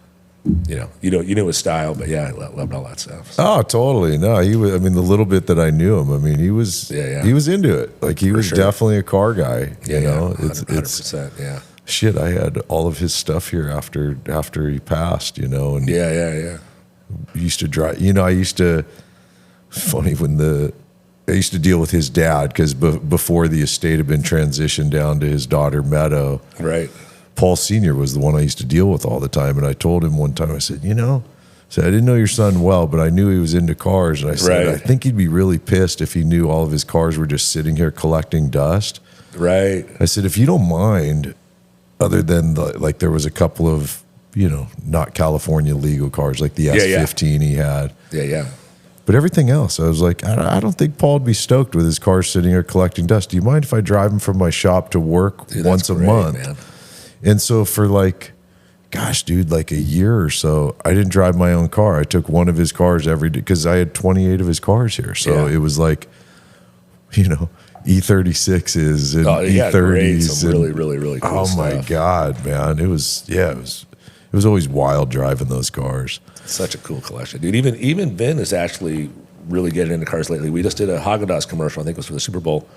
S2: knew his style, but yeah, I loved all that stuff. So.
S1: Oh, totally. No, he was. The little bit that I knew him, he was. He was into it. Like he was definitely a car guy. You know,
S2: 100%. Yeah.
S1: Shit, I had all of his stuff here after he passed. And
S2: yeah.
S1: Used to drive. I used to. It's funny I used to deal with his dad because before the estate had been transitioned down to his daughter Meadow.
S2: Right.
S1: Paul Sr. was the one I used to deal with all the time. And I told him one time, I said, I didn't know your son well, but I knew he was into cars. And I said, I think he'd be really pissed if he knew all of his cars were just sitting here collecting dust.
S2: Right.
S1: I said, if you don't mind, other than there was a couple of, not California legal cars, like the S15 he had.
S2: Yeah.
S1: But everything else, I was like, I don't think Paul would be stoked with his car sitting here collecting dust. Do you mind if I drive him from my shop to work once a month? Man. And so for a year or so, I didn't drive my own car. I took one of his cars every day because I had 28 of his cars here. So it was like, E36s and E30s.
S2: Great. Some really, really, really cool stuff.
S1: Oh my God, man. It was always wild driving those cars.
S2: Such a cool collection, dude. Even Vin is actually really getting into cars lately. We just did a Haagen-Dazs commercial, I think it was for the Super Bowl.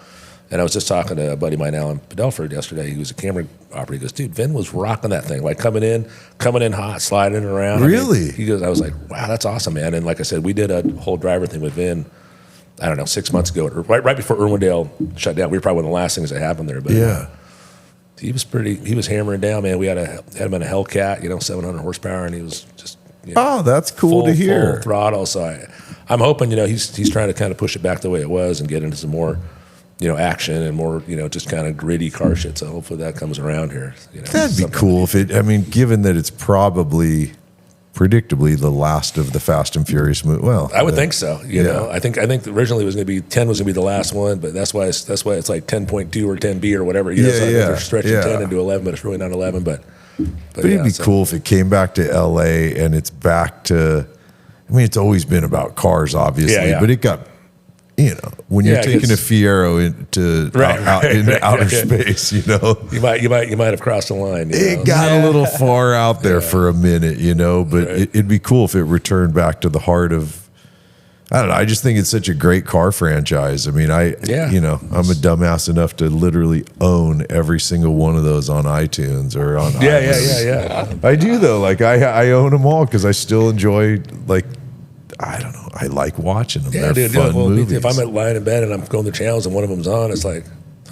S2: And I was just talking to a buddy of mine, Alan Padelford, yesterday. He was a camera operator. He goes, dude, Vin was rocking that thing, like coming in hot, sliding it around.
S1: Really?
S2: He goes, I was like, wow, that's awesome, man. And like I said, we did a whole driver thing with Vin, I don't know, 6 months ago, right before Irwindale shut down. We were probably one of the last things that happened there. But
S1: yeah.
S2: He was hammering down, man. We had him in a Hellcat, 700 horsepower, and he was just,
S1: that's cool to hear.
S2: Full throttle. So I'm hoping, he's trying to kind of push it back the way it was and get into some more, action and more, just kind of gritty car shit. So hopefully that comes around here.
S1: That'd be cool if it. Given that it's predictably the last of the Fast and Furious movie. Well,
S2: I would think so. You know, I think originally it was going to be 10 was going to be the last one, but that's why it's like 10.2 or 10B or whatever. They're stretching 10 into 11, but it's really not 11. But
S1: it'd be cool if it came back to LA and it's back to. It's always been about cars, obviously, but it got. When you're taking a Fiero into outer space, you
S2: might have crossed the line.
S1: It got a little far out there for a minute, but it'd be cool if it returned back to the heart of. I don't know. I just think it's such a great car franchise. I'm a dumbass enough to literally own every single one of those on iTunes or on.
S2: Yeah.
S1: I do though. Like I own them all because I still enjoy I don't know. I like watching them.
S2: Yeah,
S1: They're fun movies.
S2: If I'm lying in bed and I'm going to channels and one of them's on, it's like,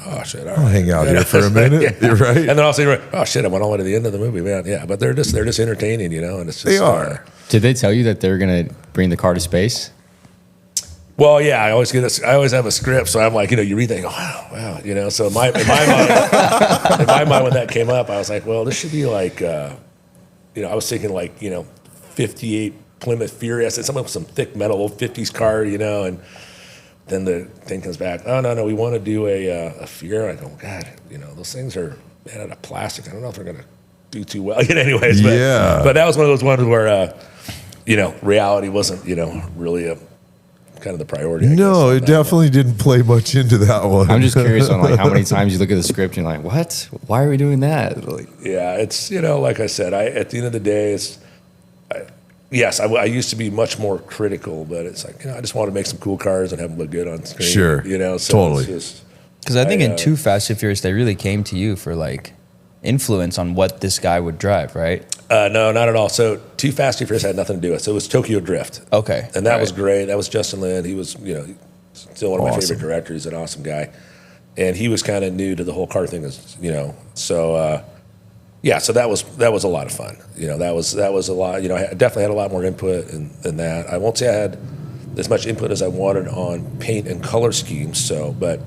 S2: oh shit! All right.
S1: I'll hang out here for a minute. You're right.
S2: And then I'll say, oh shit! I went all the way to the end of the movie, man. Yeah, but they're just entertaining, and it's just
S1: they are.
S4: Did they tell you that they're gonna bring the car to space?
S2: Well, yeah, I always have a script, so I'm like, you read that, and go, wow, So in my mind, when that came up, I was like, well, this should be like, I was thinking like, 58 Plymouth Fury. I said something with some thick metal, old 50s car, and then the thing comes back. Oh no, we want to do a Fury. I go, God, those things are made out of plastic. I don't know if they're gonna do too well. Anyways, but that was one of those ones where, reality wasn't, really kind of the priority.
S1: No, it definitely didn't play much into that one.
S4: I'm just curious on like how many times you look at the script and you're like, what? Why are we doing that? Like,
S2: yeah, it's, like I said, at the end of the day, I used to be much more critical, but it's like, I just want to make some cool cars and have them look good on screen.
S1: Sure.
S2: So
S1: totally.
S3: Because I think in Too Fast and Furious, they really came to you for like influence on what this guy would drive, right?
S2: No, not at all. So Too Fast and Furious had nothing to do with it. So it was Tokyo Drift.
S3: Okay.
S2: And that was great. That was Justin Lin. He was, still one of my favorite directors, an awesome guy. And he was kind of new to the whole car thing, so so that was a lot of fun. That was a lot. I definitely had a lot more input than that. I won't say I had as much input as I wanted on paint and color schemes. So, but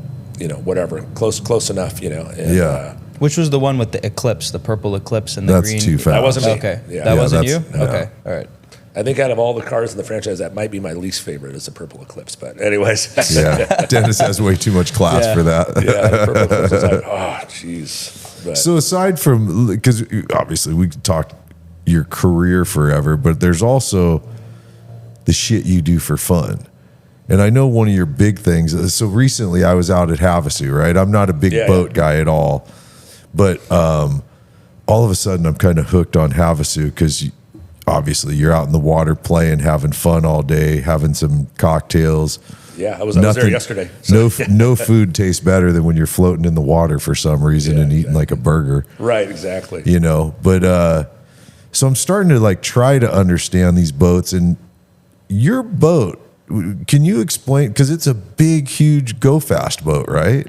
S2: whatever, close enough. And,
S3: which was the one with the eclipse, the purple eclipse and the green?
S1: That's Too Fast.
S2: That wasn't me.
S3: Okay,
S2: Yeah.
S3: that wasn't you.
S2: No.
S3: Okay, all right.
S2: I think out of all the cars in the franchise, that might be my least favorite is the purple eclipse. But anyways,
S1: Yeah, Dennis has way too much class for that.
S2: the purple eclipse was like, oh, jeez.
S1: So aside from, because obviously we could talk your career forever, but there's also the shit you do for fun. And I know one of your big things, so recently I was out at Havasu, right? I'm not a big boat guy at all, but all of a sudden I'm kind of hooked on Havasu because obviously you're out in the water playing, having fun all day, having some cocktails.
S2: Yeah, I was there yesterday.
S1: So. No food tastes better than when you're floating in the water for some reason and eating like a burger.
S2: Right, exactly.
S1: But so I'm starting to like try to understand these boats, and your boat, can you explain, because it's a big, huge go fast boat, right?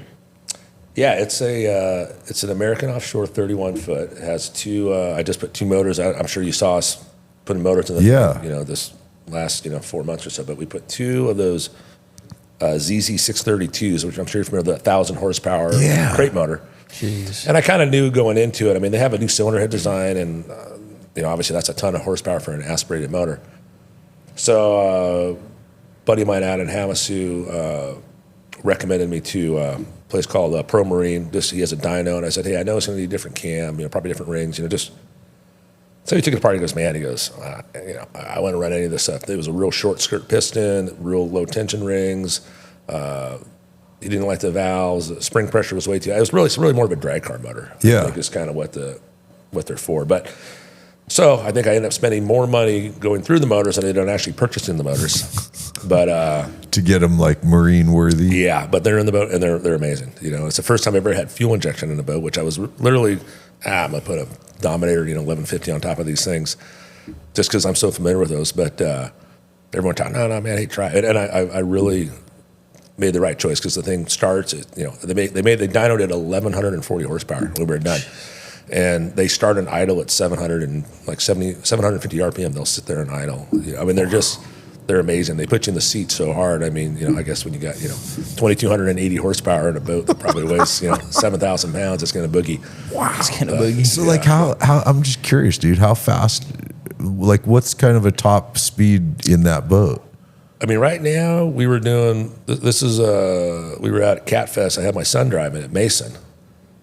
S2: Yeah, it's an American offshore 31 foot. It has two. I just put two motors out. I'm sure you saw us putting motors in the this last 4 months or so. But we put two of those ZZ 632s, which I'm sure you're familiar with, that 1,000 horsepower crate motor.
S3: Jeez.
S2: And I kind of knew going into it. I mean, they have a new cylinder head design, and obviously that's a ton of horsepower for an aspirated motor. So, buddy of mine out in Havasu recommended me to a place called Pro Marine. He has a dyno, and I said, hey, I know it's going to need a different cam, probably different rings, just. So he took it apart. He goes, man, I wouldn't run any of this stuff. It was a real short skirt piston, real low tension rings. He didn't like the valves. The spring pressure was way too high. It was really more of a drag car motor.
S1: Yeah,
S2: I think is kind of what they're for. But so I think I ended up spending more money going through the motors than I did on actually purchasing the motors. But to
S1: get them like marine worthy.
S2: Yeah, but they're in the boat and they're amazing. It's the first time I've ever had fuel injection in a boat, which I was literally I'm gonna put a Dominator 1150 on top of these things, just because I'm so familiar with those. But everyone talking, no, man, hey, try it. And I really made the right choice because the thing starts. They dynoed at 1,140 horsepower when we were done. And they start an idle at 750 RPM. They'll sit there and idle. They're amazing. They put you in the seat so hard. I mean, I guess when you got 2,280 horsepower in a boat that probably weighs 7,000 pounds, it's going to boogie.
S1: Wow, it's going to boogie. So like how I'm just curious, dude. How fast? Like what's kind of a top speed in that boat?
S2: I mean, right now we were doing. We were out at Catfest. I had my son driving at Mason.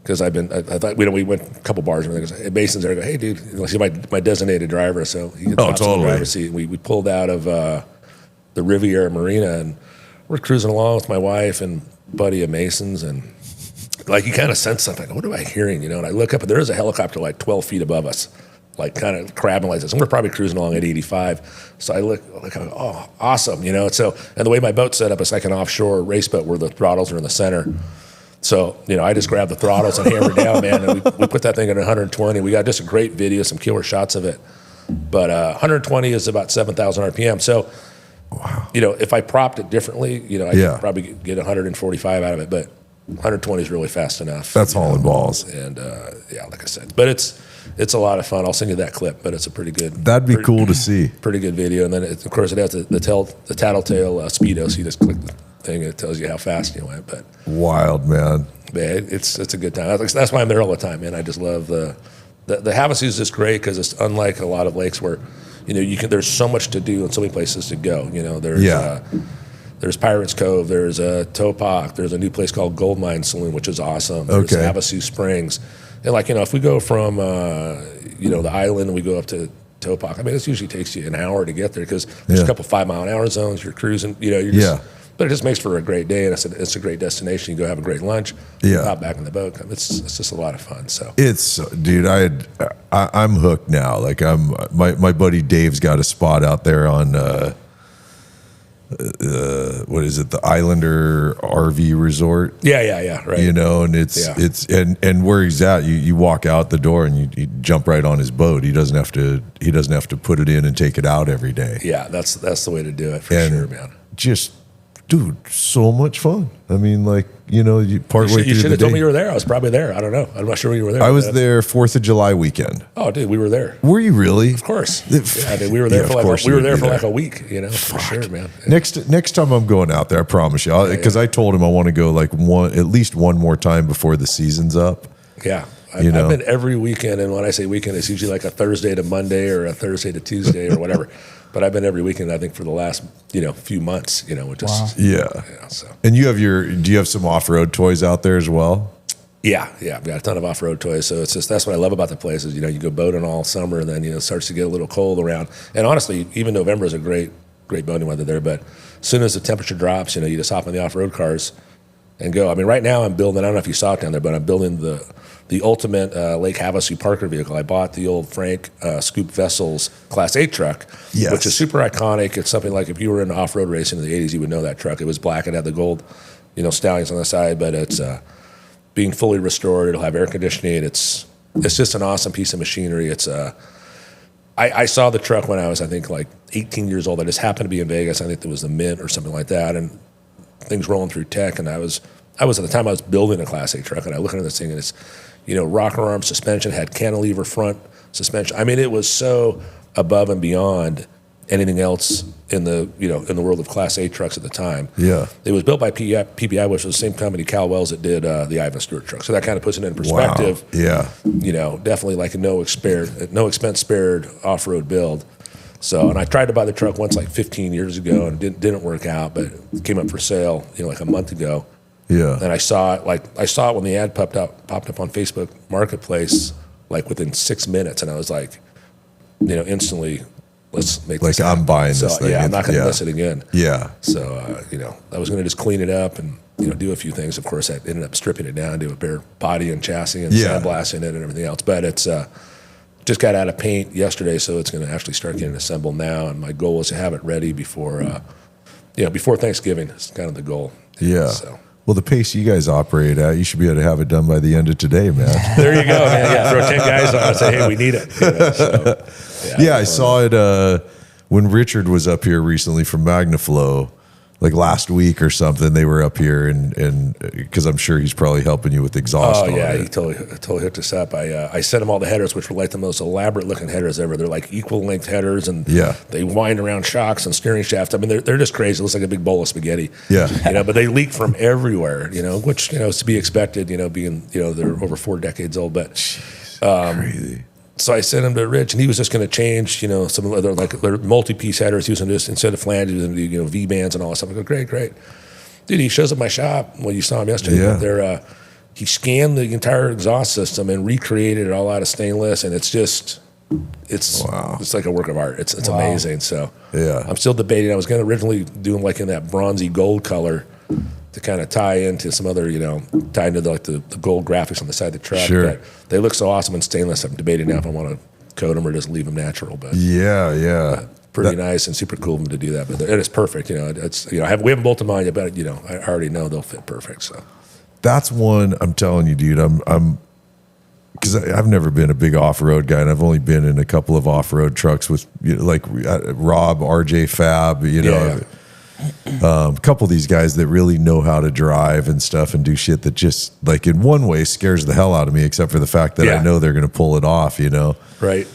S2: Because I thought we went a couple bars and everything. Mason's there. I go, hey, dude, he's my designated driver, so he gets in the driver's seat. And we pulled out of the Riviera Marina, and we're cruising along with my wife and buddy of Mason's, and like you kind of sense something. What am I hearing? And I look up, and there is a helicopter like 12 feet above us, like kind of crabbing like this, and we're probably cruising along at 85. So I look, oh, awesome, So, and the way my boat's set up, it's like an offshore race boat where the throttles are in the center. So, I just grabbed the throttles and hammered down, man, and we put that thing at 120. We got just a great video, some killer shots of it. But 120 is about 7,000 RPM. So, wow. If I propped it differently, I could probably get 145 out of it. But 120 is really fast enough.
S1: That's hauling balls.
S2: And, like I said. But it's a lot of fun. I'll send you that clip, but it's a pretty good.
S1: That'd be cool to see. Pretty
S2: good video. And then, of course, it has the tattletale speedo, so you just click the thing and it tells you how fast you went. But
S1: wild, man.
S2: Man, it's a good time. That's why I'm there all the time, man. I just love the Havasu is just great because it's unlike a lot of lakes where there's so much to do and so many places to go. There's Pirates Cove, there's Topak, there's a new place called Gold Mine Saloon, which is awesome. There's Havasu Springs, and if we go from the island and we go up to Topak. I mean, it usually takes you an hour to get there because there's a couple 5 mile an hour zones. You're cruising, you know. You're just, but it just makes for a great day, and it's a great destination. You go have a great lunch. Hop back in the boat. It's just a lot of fun. So
S1: it's, dude, I'm hooked now. Like my buddy Dave's got a spot out there on what is it, the Islander RV Resort?
S2: Yeah, right.
S1: You know, and it's and where he's at, you walk out the door and you jump right on his boat. He doesn't have to put it in and take it out every day.
S2: Yeah, that's the way to do it for sure, man.
S1: Just, dude, so much fun. I mean, like, you know, you
S2: should have told me you were there. I was probably there. I don't know. I'm not sure when you were there.
S1: I was there 4th of July weekend.
S2: Oh, dude, we were there.
S1: Were you really?
S2: Of course. Yeah, dude, we were there for like a week. You know, for sure, man. Yeah.
S1: Next time I'm going out there, I promise you, because I told him I want to go like at least one more time before the season's up.
S2: Yeah. I've been every weekend, and when I say weekend, it's usually like a Thursday to Monday or a Thursday to Tuesday or whatever. But I've been every weekend, I think, for the last few months. You know, which is so. And
S1: do you have some off-road toys out there as well?
S2: Yeah, I've got a ton of off-road toys. So it's just, that's what I love about the place is, you know, you go boating all summer, and then it starts to get a little cold around. And honestly, even November is a great boating weather there. But as soon as the temperature drops, you just hop in the off-road cars and go. I mean, right now I'm building. I don't know if you saw it down there, but I'm building the ultimate Lake Havasu Parker vehicle. I bought the old Frank Scoop Vessels Class 8 truck, which is super iconic. It's something like if you were in off-road racing in the 80s, you would know that truck. It was black. It had the gold, stallions on the side, but it's being fully restored. It'll have air conditioning. It's just an awesome piece of machinery. It's I saw the truck when I was, I think, like 18 years old. I just happened to be in Vegas. I think there was the Mint or something like that, and things rolling through tech. And I was at the time I was building a Class 8 truck, and I look at this thing, and it's rocker arm suspension, had cantilever front suspension. I mean, it was so above and beyond anything else in the in the world of Class 8 trucks at the time.
S1: Yeah,
S2: it was built by PPI, which was the same company, Cal Wells, that did the Ivan Stewart truck. So that kind of puts it in perspective.
S1: Wow. Yeah,
S2: definitely like a no expense spared off-road build. So, and I tried to buy the truck once like 15 years ago, and didn't work out, but it came up for sale like a month ago.
S1: Yeah.
S2: And I saw it when the ad popped up on Facebook Marketplace, like within 6 minutes, and I was like, instantly, let's make this happen.
S1: I'm buying this thing.
S2: Yeah, I'm not going to miss it again.
S1: Yeah.
S2: So, I was going to just clean it up and do a few things. Of course, I ended up stripping it down to a bare body and chassis and sandblasting it and everything else. But it's just got out of paint yesterday, so it's going to actually start getting assembled now. And my goal is to have it ready before Thanksgiving. It's kind of the goal.
S1: Yeah. So. Well, the pace you guys operate at, you should be able to have it done by the end of today, man.
S2: There you go, man. Yeah, throw 10 guys on and say, hey, we need it.
S1: I saw it when Richard was up here recently from MagnaFlow, like last week or something. They were up here, and because I'm sure he's probably helping you with exhaust.
S2: Oh, yeah, he totally hooked us up. I sent him all the headers, which were like the most elaborate-looking headers ever. They're like equal-length headers, and they wind around shocks and steering shafts. I mean, they're just crazy. It looks like a big bowl of spaghetti.
S1: Yeah.
S2: But they leak from everywhere, which, is to be expected, being, they're over 4 decades old. But
S1: crazy.
S2: So I sent him to Rich, and he was just going to change, some other like multi-piece headers. He was going to just, instead of flanges, he was going to do, V-bands and all that stuff. I go, great. Dude, he shows up at my shop. Well, you saw him yesterday. Yeah. He scanned the entire exhaust system and recreated it all out of stainless, and it's like a work of art. It's amazing. So I'm still debating. I was going to originally do them like in that bronzy gold color to kind of tie into some other, tie into the gold graphics on the side of the truck.
S1: Sure.
S2: But they look so awesome in stainless. I'm debating now if I want to coat them or just leave them natural. But pretty nice and super cool of them to do that. But it is perfect. It's we haven't bolted mine yet, but I already know they'll fit perfect. So
S1: that's one I'm telling you, dude. I'm because I've never been a big off-road guy, and I've only been in a couple of off-road trucks with like Rob, RJ Fab, a couple of these guys that really know how to drive and stuff and do shit that just like in one way scares the hell out of me, except for the fact that I know they're going to pull it off,
S2: Right.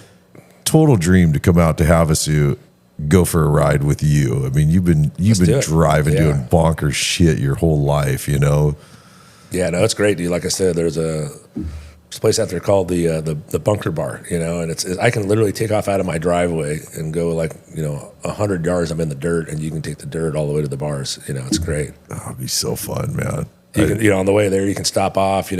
S1: Total dream to come out to Havasu, go for a ride with you. I mean, you've been driving, doing bonkers shit your whole life, Yeah, no,
S2: it's great, dude. Like I said, there's a place out there called the Bunker Bar, and it's I can literally take off out of my driveway and go like 100 yards. I'm in the dirt, and you can take the dirt all the way to the bars. It's great.
S1: Oh, it'd be so fun, man.
S2: You can, on the way there, you can stop off,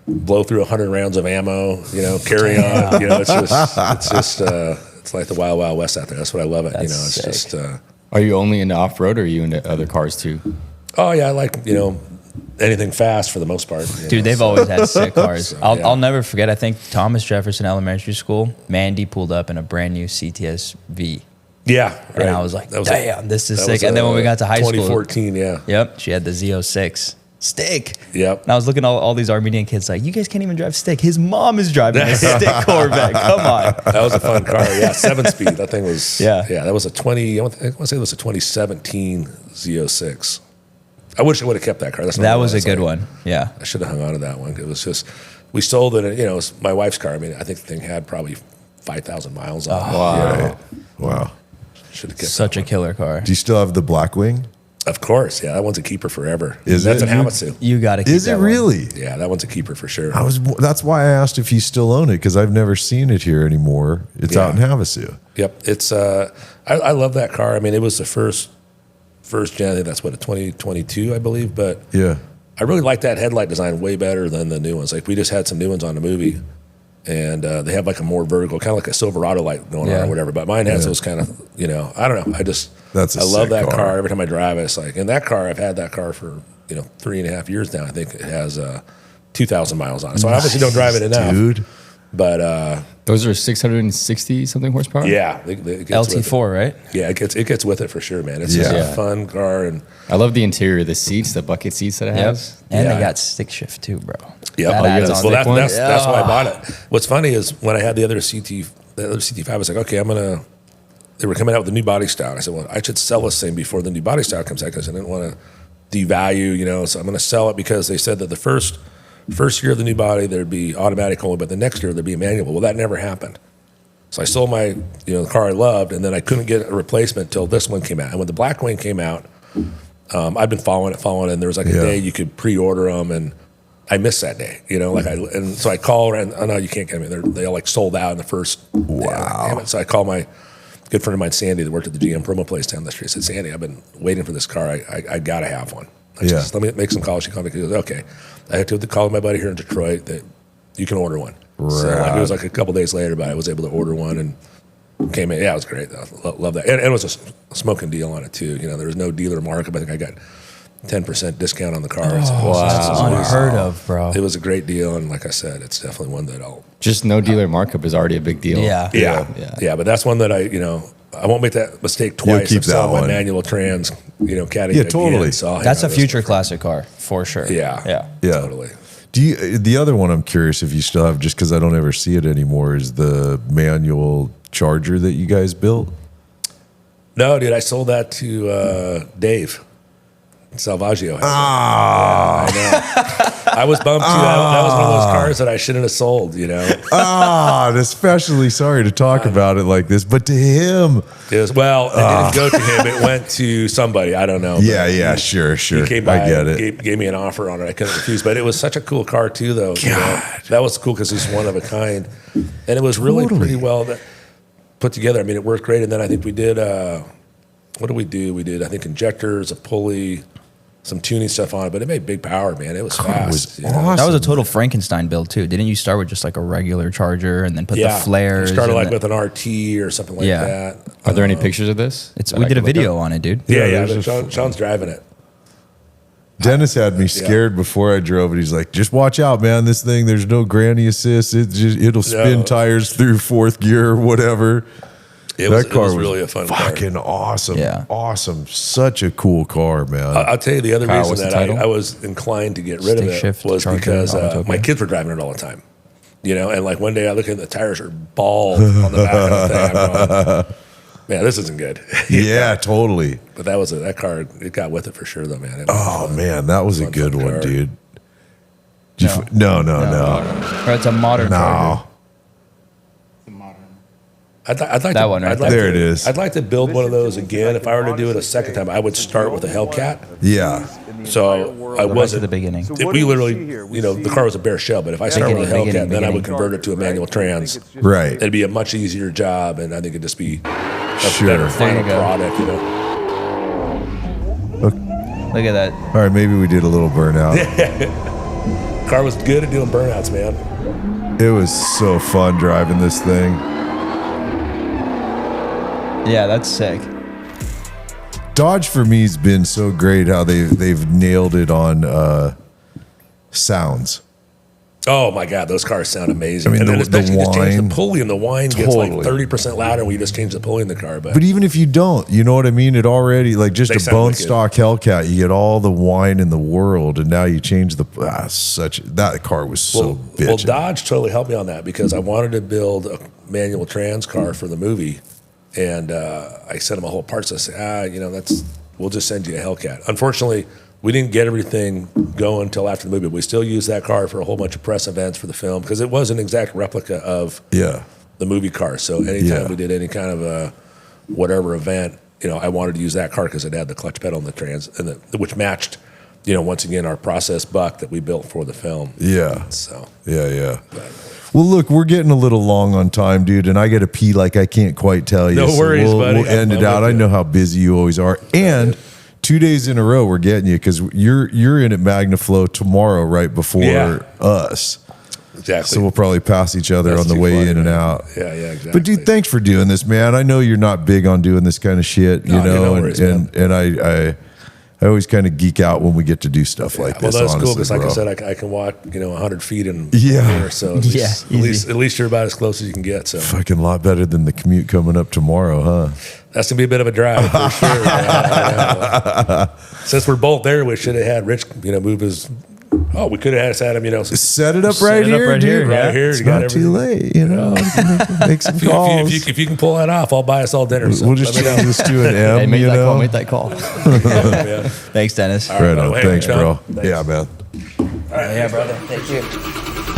S2: blow through 100 rounds of ammo, carry on. It's It's like the Wild Wild West out there. That's what I love it.
S3: That's
S2: It's
S3: sick.
S2: just.
S4: Are you only into off-road or are you into other cars too?
S2: Oh yeah, I like anything fast for the most part.
S3: Dude, they've always had sick cars.
S2: So,
S3: I'll never forget. I think Thomas Jefferson Elementary School, Mandy pulled up in a brand new CTS V.
S2: Yeah, right.
S3: And I was like,
S2: That
S3: damn, this is
S2: that
S3: sick.
S2: was,
S3: And then when we got to high school.
S2: 2014, yeah.
S3: Yep, she had the Z06. Stick.
S2: Yep.
S3: And I was looking at all these Armenian kids like, you guys can't even drive stick. His mom is driving a stick Corvette. Come on.
S2: That was a fun car. Yeah, 7-speed. That thing was.
S3: Yeah.
S2: That was I want to say it was a 2017 Z06. I wish I would have kept that car.
S3: That was a good one. Yeah.
S2: I should have hung on to that one. It was just, we sold it. It was my wife's car. I mean, I think the thing had probably 5,000 miles on it.
S1: Wow. Wow.
S2: Should have kept
S3: Such
S2: that
S3: a
S2: one.
S3: killer car.
S1: Do you still have the Blackwing?
S2: Of course, yeah. That one's a keeper forever.
S1: Is
S2: That's
S1: it?
S2: an Hamasu.
S3: You got to keep
S1: Is it
S3: that one.
S1: really?
S2: Yeah, that one's a keeper for sure.
S1: That's why I asked if you still own it, because I've never seen it here anymore. It's out in Havasu.
S2: Yep. It's I love that car. I mean, it was the first gen. I think that's what, a 2022, I believe. But
S1: Yeah.
S2: I really like that headlight design way better than the new ones. Like we just had some new ones on the movie, and they have like a more vertical, kind of like a Silverado light going on or whatever. But mine has those kind of, I don't know.
S1: That's a
S2: I love
S1: sick
S2: that
S1: car.
S2: car. Every time I drive it, it's like, and that car, I've had that car for 3.5 years now. I think it has 2,000 miles on it. So I obviously don't drive it enough.
S1: Dude.
S2: But
S4: Those are 660 something horsepower?
S2: yeah, it gets with it.
S3: LT4, right?
S2: Yeah, it gets with it for sure, man. It's just
S1: Yeah.
S2: a fun car, and
S4: I love the interior, the seats, the bucket seats that it has.
S3: And
S2: Yeah.
S3: they got stick shift too, bro.
S2: yeah,
S3: That adds on.
S2: well,
S4: stick one?
S2: that's why I bought it. What's funny is when I had the other CT5, I was like, okay, they were coming out with a new body style. And I said, well, I should sell this thing before the new body style comes out because I didn't want to devalue, so I'm going to sell it because they said that the first year of the new body there'd be automatic only, but the next year there'd be a manual. Well, that never happened. So I sold my the car I loved, and then I couldn't get a replacement until this one came out. And when the Blackwing came out, I've been following it, and there was like a day you could pre-order them, and I missed that day, and so I called, and oh no, you can't get them. They all like sold out in the first.
S1: Wow.
S2: Damn it. So I called my good friend of mine, Sandy, that worked at the GM promo place down the street. I said, Sandy, I've been waiting for this car. I got to have one. I said, let me make some calls. She called me. She goes, okay. I had to call my buddy here in Detroit that you can order one. So it was like a couple days later, but I was able to order one and came in. Yeah, it was great. I love that. And it was a smoking deal on it too. There was no dealer markup. I think I got 10% discount on the car.
S3: That's unheard of, bro.
S2: It was a great deal, and like I said, it's definitely one that I'll.
S4: Just no dealer markup is already a big deal.
S2: Yeah. But that's one that I won't make that mistake twice.
S1: keep
S2: of selling
S1: that
S2: my
S1: one.
S2: manual trans, caddy.
S1: Yeah, totally.
S2: Again. So,
S3: That's a future classic car for sure.
S2: Yeah.
S1: Yeah.
S2: Totally.
S1: The other one I'm curious if you still have, just because I don't ever see it anymore, is the manual Charger that you guys built.
S2: No, dude, I sold that to Dave Salvaggio.
S1: Ah.
S2: Yeah, I know. I was bummed too. That was one of those cars that I shouldn't have sold.
S1: I'm especially sorry to talk about it like this, but to him,
S2: It was, well, it didn't go to him. It went to somebody. I don't know.
S1: yeah, sure.
S2: He came by
S1: I get
S2: and
S1: it.
S2: gave me an offer on it. I couldn't refuse. But it was such a cool car too, though. That was cool because it's one of a kind, and it was really pretty well put together. I mean, it worked great. And then I think we did. What did we do? We did, I think, injectors, a pulley, some tuning stuff on it. But it made big power, man. It was fast.
S1: was awesome.
S3: That was a total Frankenstein build too. Didn't you start with just like a regular Charger and then put the flares?
S2: We started
S3: and
S2: like with an RT or something like that.
S4: Are there any pictures of this?
S3: we did a video on it, dude.
S2: Yeah. Sean's driving it.
S1: Dennis had me scared before I drove it. He's like, just watch out, man. This thing, there's no granny assist. It'll spin tires through fourth gear or whatever.
S2: It was really a fun car.
S1: Fucking awesome.
S3: Yeah.
S1: Awesome. Such a cool car, man.
S2: I'll tell you the other
S4: Kyle,
S2: reason
S4: what's the
S2: that
S4: title?
S2: I was inclined to get rid of
S3: Stick
S2: it
S3: shift,
S2: was
S3: Charger,
S2: because
S3: Autotopia.
S2: my kids were driving it all the time. And like one day I look at the tires are bald on the back of the thing. I'm going, man, this isn't good.
S1: Yeah, totally.
S2: But that car, it got with it for sure, though, man.
S1: Oh, man, that was a good
S2: fun
S1: one,
S2: car.
S1: dude. No.
S3: Or it's a modern Charger.
S1: No.
S2: I'd like
S3: That
S2: to,
S3: one right
S2: I'd like
S1: there.
S2: to-
S1: There it is.
S2: I'd like to build one of those again. If I were to do it a second time, I would start with a Hellcat.
S1: Yeah.
S2: So I
S3: Go back to
S2: wasn't.
S3: the beginning.
S2: We literally, the car was a bare shell. But if I started with a
S3: Beginning,
S2: Hellcat, then I would
S3: beginning.
S2: convert it to a manual trans.
S1: Right.
S2: It'd be a much easier job, and I think it'd just be a
S1: Sure.
S2: better
S1: There
S2: final
S3: you go.
S2: product.
S3: Look at that.
S1: All right, maybe we did a little burnout.
S2: Car was good at doing burnouts, man.
S1: It was so fun driving this thing.
S3: Yeah, that's sick.
S1: Dodge for me has been so great how they've nailed it on sounds.
S2: Oh my God, those cars sound amazing.
S1: I mean,
S2: and then
S1: the
S2: especially just change
S1: whine.
S2: the pulley, and the whine gets like
S1: Totally.
S2: 30% louder when you just change the pulley in the car.
S1: But even if you don't, you know what I mean? It already, like just
S2: They
S1: a
S2: sound
S1: bone
S2: wicked.
S1: stock Hellcat, you get all the wine in the world, and now you change that car was so bitchin'.
S2: Well, Dodge totally helped me on that because I wanted to build a manual trans car for the movie, and I sent them a whole parts. I said, we'll just send you a Hellcat. Unfortunately, we didn't get everything going until after the movie. We still used that car for a whole bunch of press events for the film because it was an exact replica of the movie car. So anytime we did any kind of a whatever event, I wanted to use that car because it had the clutch pedal and the trans, and which matched, once again, our process buck that we built for the film.
S1: Yeah.
S2: So
S1: Yeah. Well, look, we're getting a little long on time, dude, and I got to pee like I can't quite tell you.
S2: No worries, buddy.
S1: We'll end it out. I know how busy you always are. And 2 days in a row, we're getting you because you're in at MagnaFlow tomorrow, right before us.
S2: Exactly.
S1: So we'll probably pass each other
S2: That's
S1: on the
S2: too
S1: way
S2: funny,
S1: in and
S2: man.
S1: out.
S2: Yeah, exactly.
S1: But dude, thanks for doing this, man. I know you're not big on doing this kind of shit,
S2: No worries,
S1: and I always kind of geek out when we get to do stuff like
S2: Well,
S1: this.
S2: that's
S1: honestly,
S2: cool because, like
S1: bro.
S2: I said, I can walk 100 feet in
S1: Yeah.
S2: air, so
S3: Yeah,
S2: at least you're about as close as you can get. So
S1: Fucking lot better than the commute coming up tomorrow, huh?
S2: that's gonna be a bit of a drive for sure. I know. Since we're both there, we should have had Rich, move his. Oh, we could have had him,
S1: Set it up
S3: Set
S1: right
S3: it up
S1: here,
S3: right
S1: dude.
S3: here, yeah.
S2: right here.
S1: It's
S2: You got
S1: not too
S2: everything.
S1: late, make some calls.
S2: If you can pull that off, I'll buy us all dinner. So
S1: We'll just
S2: let me know.
S1: just do an M,
S3: Hey, make
S1: you
S3: that call.
S1: know?
S3: Make that call.
S2: Yeah.
S3: Thanks, Dennis.
S1: Right on.
S2: Hey,
S1: Thanks,
S2: John.
S1: bro.
S2: Thanks.
S1: Yeah, man.
S3: Yeah, brother. Thank you.